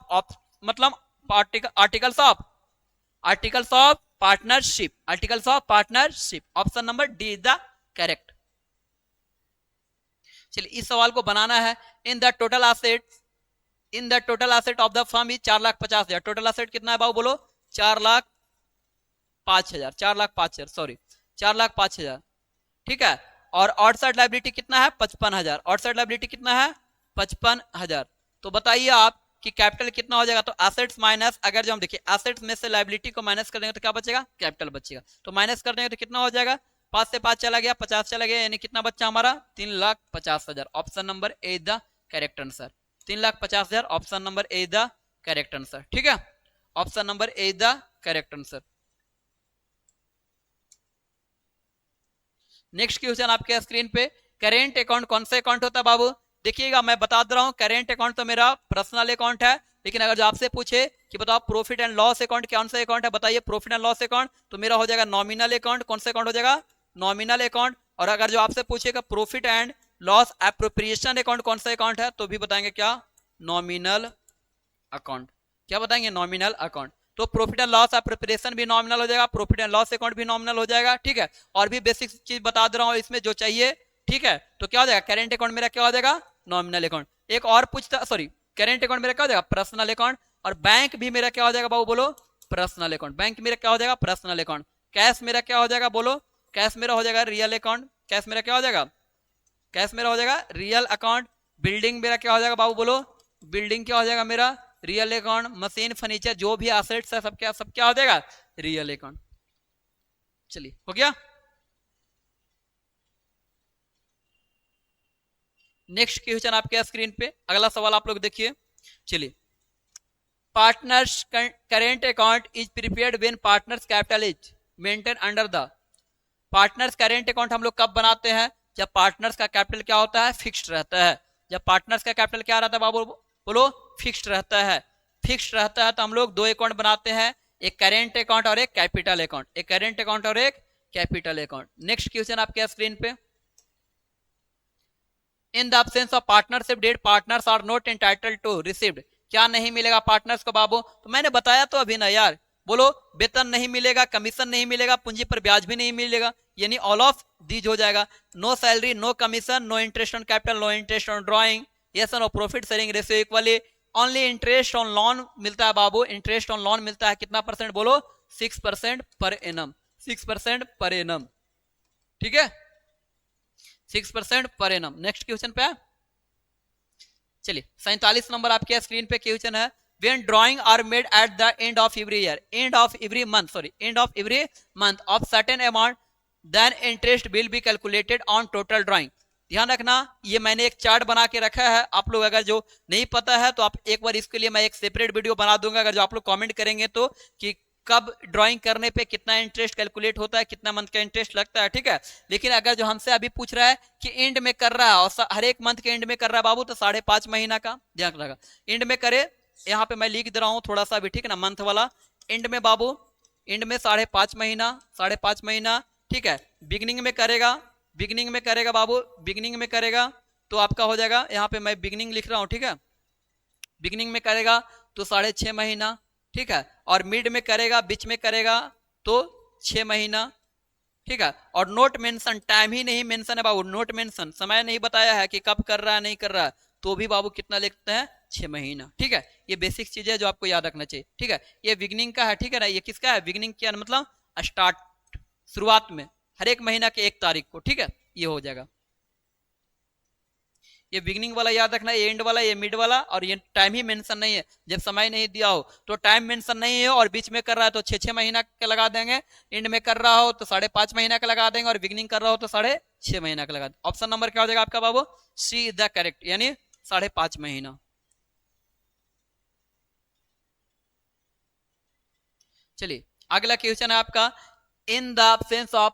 मतलब articles of partnership, articles of partnership. Option number D is the correct. चलिए, इस सवाल को बनाना है, in the total assets in the total asset of the firm is 4,50,000। Total asset कितना है बाबू बोलो? 4,05,000, 4,05,000 सॉरी 4,05,000, ठीक है। और आउटसाइड लाइबिलिटी कितना है? 55,000। आउटसाइड लाइबिलिटी कितना है? 55,000। तो बताइए आप कि कैपिटल कितना हो जाएगा? तो एसेट्स माइनस, अगर जो हम देखिए एसेट्स में से लाइबिलिटी को माइनस कर देंगे तो क्या बचेगा? कैपिटल बचेगा। तो माइनस कर देंगे तो कितना हो जाएगा? 5 से 5 चला गया, 50 चला गया, यानी कितना बच्चा हमारा? 3,50,000। Option number A is the correct answer. 3,50,000 option number A is the correct answer, ठीक है। Option number A is the correct answer. Next question आपके स्क्रीन पे, करेंट अकाउंट कौन सा अकाउंट होता है बाबू? देखिएगा मैं बता दे रहा हूं, करेंट अकाउंट तो मेरा पर्सनल अकाउंट है, लेकिन अगर जो आपसे पूछे कि बताओ प्रॉफिट एंड लॉस अकाउंट कौन सा अकाउंट है, बताइए प्रॉफिट एंड लॉस अकाउंट, तो मेरा हो जाएगा नॉमिनल अकाउंट। कौन सा अकाउंट हो जाएगा? Nominal account. और अगर जो आपसे पूछेगा profit and loss appropriation account कौन सा अकाउंट है, तो भी बताएंगे क्या? Nominal account. क्या बताएंगे? Nominal account. तो प्रॉफिट एंड लॉस एप्रोप्रिएशन भी नॉमिनल हो जाएगा, प्रॉफिट एंड लॉस अकाउंट भी नॉमिनल हो जाएगा, ठीक है। और भी बेसिक चीज बता दे रहा हूं इसमें जो चाहिए, ठीक है। तो क्या हो जाएगा? करेंट अकाउंट मेरा क्या हो जाएगा? Nominal account. एक और पूछता, सॉरी, करेंट अकाउंट मेरा क्या हो जाएगा? Personal account. और बैंक भी मेरा क्या हो जाएगा बाबू बोलो? Personal account. बैंक मेरा क्या हो जाएगा? Personal account. कैश मेरा क्या हो जाएगा बोलो? कैश मेरा हो जाएगा रियल अकाउंट। कैश मेरा क्या हो जाएगा? कैश मेरा हो जाएगा रियल अकाउंट। बिल्डिंग मेरा क्या हो जाएगा बाबू बोलो? बिल्डिंग क्या हो जाएगा मेरा? Real account. मशीन फर्नीचर जो भी एसेट्स है सब क्या हो जाएगा? Real account. चलिए हो गया। नेक्स्ट क्वेश्चन आपके स्क्रीन पे, अगला सवाल आप लोग देखिए। चलिए, partners current account is prepared when partners capital is maintain under the. Partners current account हम लोग कब बनाते हैं? जब पार्टनर्स का कैपिटल क्या होता है? फिक्स्ड रहता है। जब पार्टनर्स का कैपिटल क्या रहता है बाबू बोलो? फिक्स्ड रहता है। फिक्स्ड रहता है तो हम लोग दो अकाउंट बनाते हैं, एक करेंट अकाउंट और एक कैपिटल अकाउंट। एक करेंट अकाउंट और एक कैपिटल अकाउंट। नेक्स्ट क्वेश्चन आपके स्क्रीन पे, in the absence of partnership deed partners are not entitled to received. क्या नहीं मिलेगा पार्टनर्स को बाबू? तो मैंने बताया तो अभी ना यार, बोलो वेतन नहीं मिलेगा, कमीशन नहीं मिलेगा, पूंजी पर ब्याज भी नहीं मिलेगा, यानी ऑल ऑफ दीज हो जाएगा। No salary, no commission, no interest on capital, no interest on drawing, yes no profit sharing ratio equally, only interest on loan मिलता है बाबू। इंटरेस्ट ऑन लोन मिलता है कितना परसेंट बोलो? 6% पर एनम। 6% पर एनम, ठीक है, 6% पर एनम। नेक्स्ट क्वेश्चन पे चलिए, 47 नंबर आपके स्क्रीन पे क्वेश्चन है, when drawing are made at the end of every year, end of every month, sorry, end of every month of certain amount, then interest will be calculated on total drawing। ध्यान रखना, ये मैंने एक chart बना के रखा है, आप लोग अगर जो नहीं पता है तो आप एक बार इसके लिए मैं एक सेपरेट वीडियो बना दूंगा, अगर जो आप लोग कमेंट करेंगे तो कि कब ड्राइंग करने पे कितना इंटरेस्ट कैलकुलेट होता है, कितना मंथ का इंटरेस्ट लगता है, ठीक है। लेकिन अगर जो हमसे अभी पूछ रहा है कि एंड में कर रहा है और हर एक मंथ के एंड में कर रहा है बाबू, तो 5.5 महीना का ध्यान रखा, एंड में करे। यहाँ पे मैं लिख दे रहा हूँ थोड़ा सा भी, ठीक है ना, मंथ वाला एंड में बाबू, एंड में 5.5 महीना, 5.5 महीना, ठीक है। बिगनिंग में करेगा, बिगनिंग में करेगा बाबू, बिगनिंग में करेगा तो आपका हो जाएगा, यहाँ पे मैं बिगनिंग लिख रहा हूँ, ठीक है। बिगनिंग में करेगा तो 6.5 महीना, ठीक है। और मिड में करेगा, बीच में करेगा तो 6 महीना, ठीक है। और नोट मेंशन, टाइम ही नहीं मेंशन है बाबू, नोट मेंशन, समय नहीं बताया है कि कब कर रहा है नहीं कर रहा है, तो भी बाबू कितना लिखते हैं? 6 महीना, ठीक है। ये बेसिक चीज है जो आपको याद रखना चाहिए, ठीक है। ये बिगनिंग का है, ठीक है ना। ये किसका है? बिगनिंग क्या मतलब स्टार्ट, शुरुआत में, हर एक महीना के 1 तारीख को, ठीक है, ये हो जाएगा। ये बिगनिंग वाला याद रखना, ये एंड वाला, ये मिड वाला, और ये टाइम ही मेंशन नहीं है। जब समय नहीं दिया हो तो टाइम मेंशन नहीं है, और बीच में कर रहा है तो 6 महीना का लगा देंगे, एंड में कर रहा हो तो 5.5 महीना का लगा देंगे, और बिगनिंग कर रहा हो तो 6.5 महीना का लगा देंगे। ऑप्शन नंबर क्या हो जाएगा आपका बाबू? सी इज द करेक्ट, यानी 5.5 महीना। चलिए, अगला क्वेश्चन है आपका, in the absence of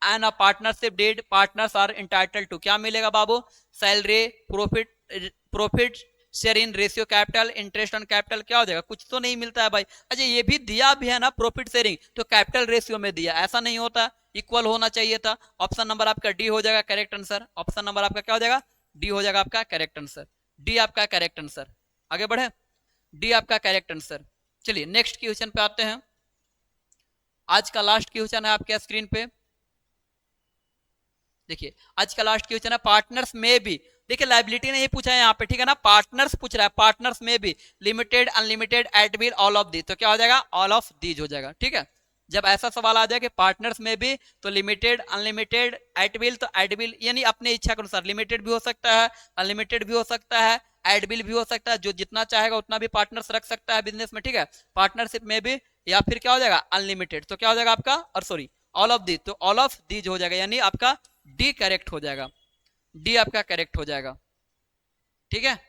and a partnership deed partners are entitled to. क्या मिलेगा बाबू? Salary, profit share in ratio capital, interest on capital, क्या हो जाएगा? कुछ तो नहीं मिलता है भाई। अच्छा, ये भी दिया भी है ना प्रॉफिट शेयरिंग, तो कैपिटल रेशियो में दिया, ऐसा नहीं होता, इक्वल होना चाहिए था। ऑप्शन नंबर आपका डी हो जाएगा करेक्ट आंसर। ऑप्शन नंबर आपका क्या हो जाएगा? डी हो जाएगा आपका करेक्ट आंसर। डी आपका करेक्ट आंसर। आगे बढ़े, डी आपका करेक्ट आंसर। चलिए नेक्स्ट क्वेश्चन पे आते हैं। आज का लास्ट क्वेश्चन है आपके स्क्रीन पे, देखिए आज का लास्ट क्वेश्चन है, पार्टनर्स में भी देखिए लाइबिलिटी नहीं पूछा है यहाँ पे, ठीक है ना, पार्टनर्स पूछ रहा है, पार्टनर्स में भी limited, unlimited, at will, all of the, तो क्या हो जाएगा, ऑल ऑफ दीज हो जाएगा, ठीक है। जब ऐसा सवाल आ जाए कि पार्टनर्स में भी, तो लिमिटेड, अनलिमिटेड, एट विल, तो एट विल यानी अपने इच्छा के अनुसार, लिमिटेड भी हो सकता है, अनलिमिटेड भी हो सकता है, एट विल भी हो सकता है, जो जितना चाहेगा उतना भी पार्टनर्स रख सकता है बिजनेस में, ठीक है। पार्टनरशिप में भी, या फिर क्या हो जाएगा, अनलिमिटेड, तो क्या हो जाएगा आपका, और सॉरी ऑल ऑफ दीज, तो ऑल ऑफ दीज हो जाएगा, यानी आपका डी करेक्ट हो जाएगा, डी आपका करेक्ट हो जाएगा, ठीक है।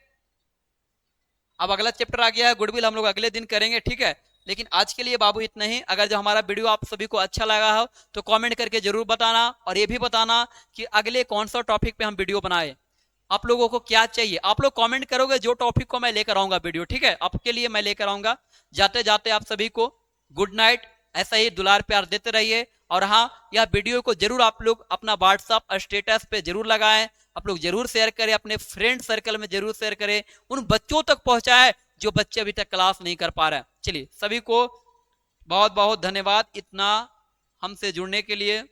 अब अगला चैप्टर आ गया है गुडविल, हम लोग अगले दिन करेंगे, ठीक है। लेकिन आज के लिए बाबू इतना ही। अगर जो हमारा वीडियो आप सभी को अच्छा लगा हो तो कमेंट करके जरूर बताना, और ये भी बताना कि अगले कौन सा टॉपिक पे हम वीडियो बनाए, आप लोगों को क्या चाहिए। आप लोग कमेंट करोगे जो टॉपिक को मैं लेकर आऊंगा वीडियो, ठीक है, आपके लिए मैं लेकर आऊंगा। जाते जाते आप सभी को गुड नाइट, ऐसा ही दुलार प्यार देते रहिए। और हाँ, यह वीडियो को जरूर आप लोग अपना व्हाट्सअप स्टेटस पे जरूर लगाएं, आप लोग जरूर शेयर करें, अपने फ्रेंड सर्कल में जरूर शेयर करें, उन बच्चों तक पहुंचाएं जो बच्चे अभी तक क्लास नहीं कर पा रहे हैं। चलिए, सभी को बहुत बहुत धन्यवाद इतना हमसे जुड़ने के लिए।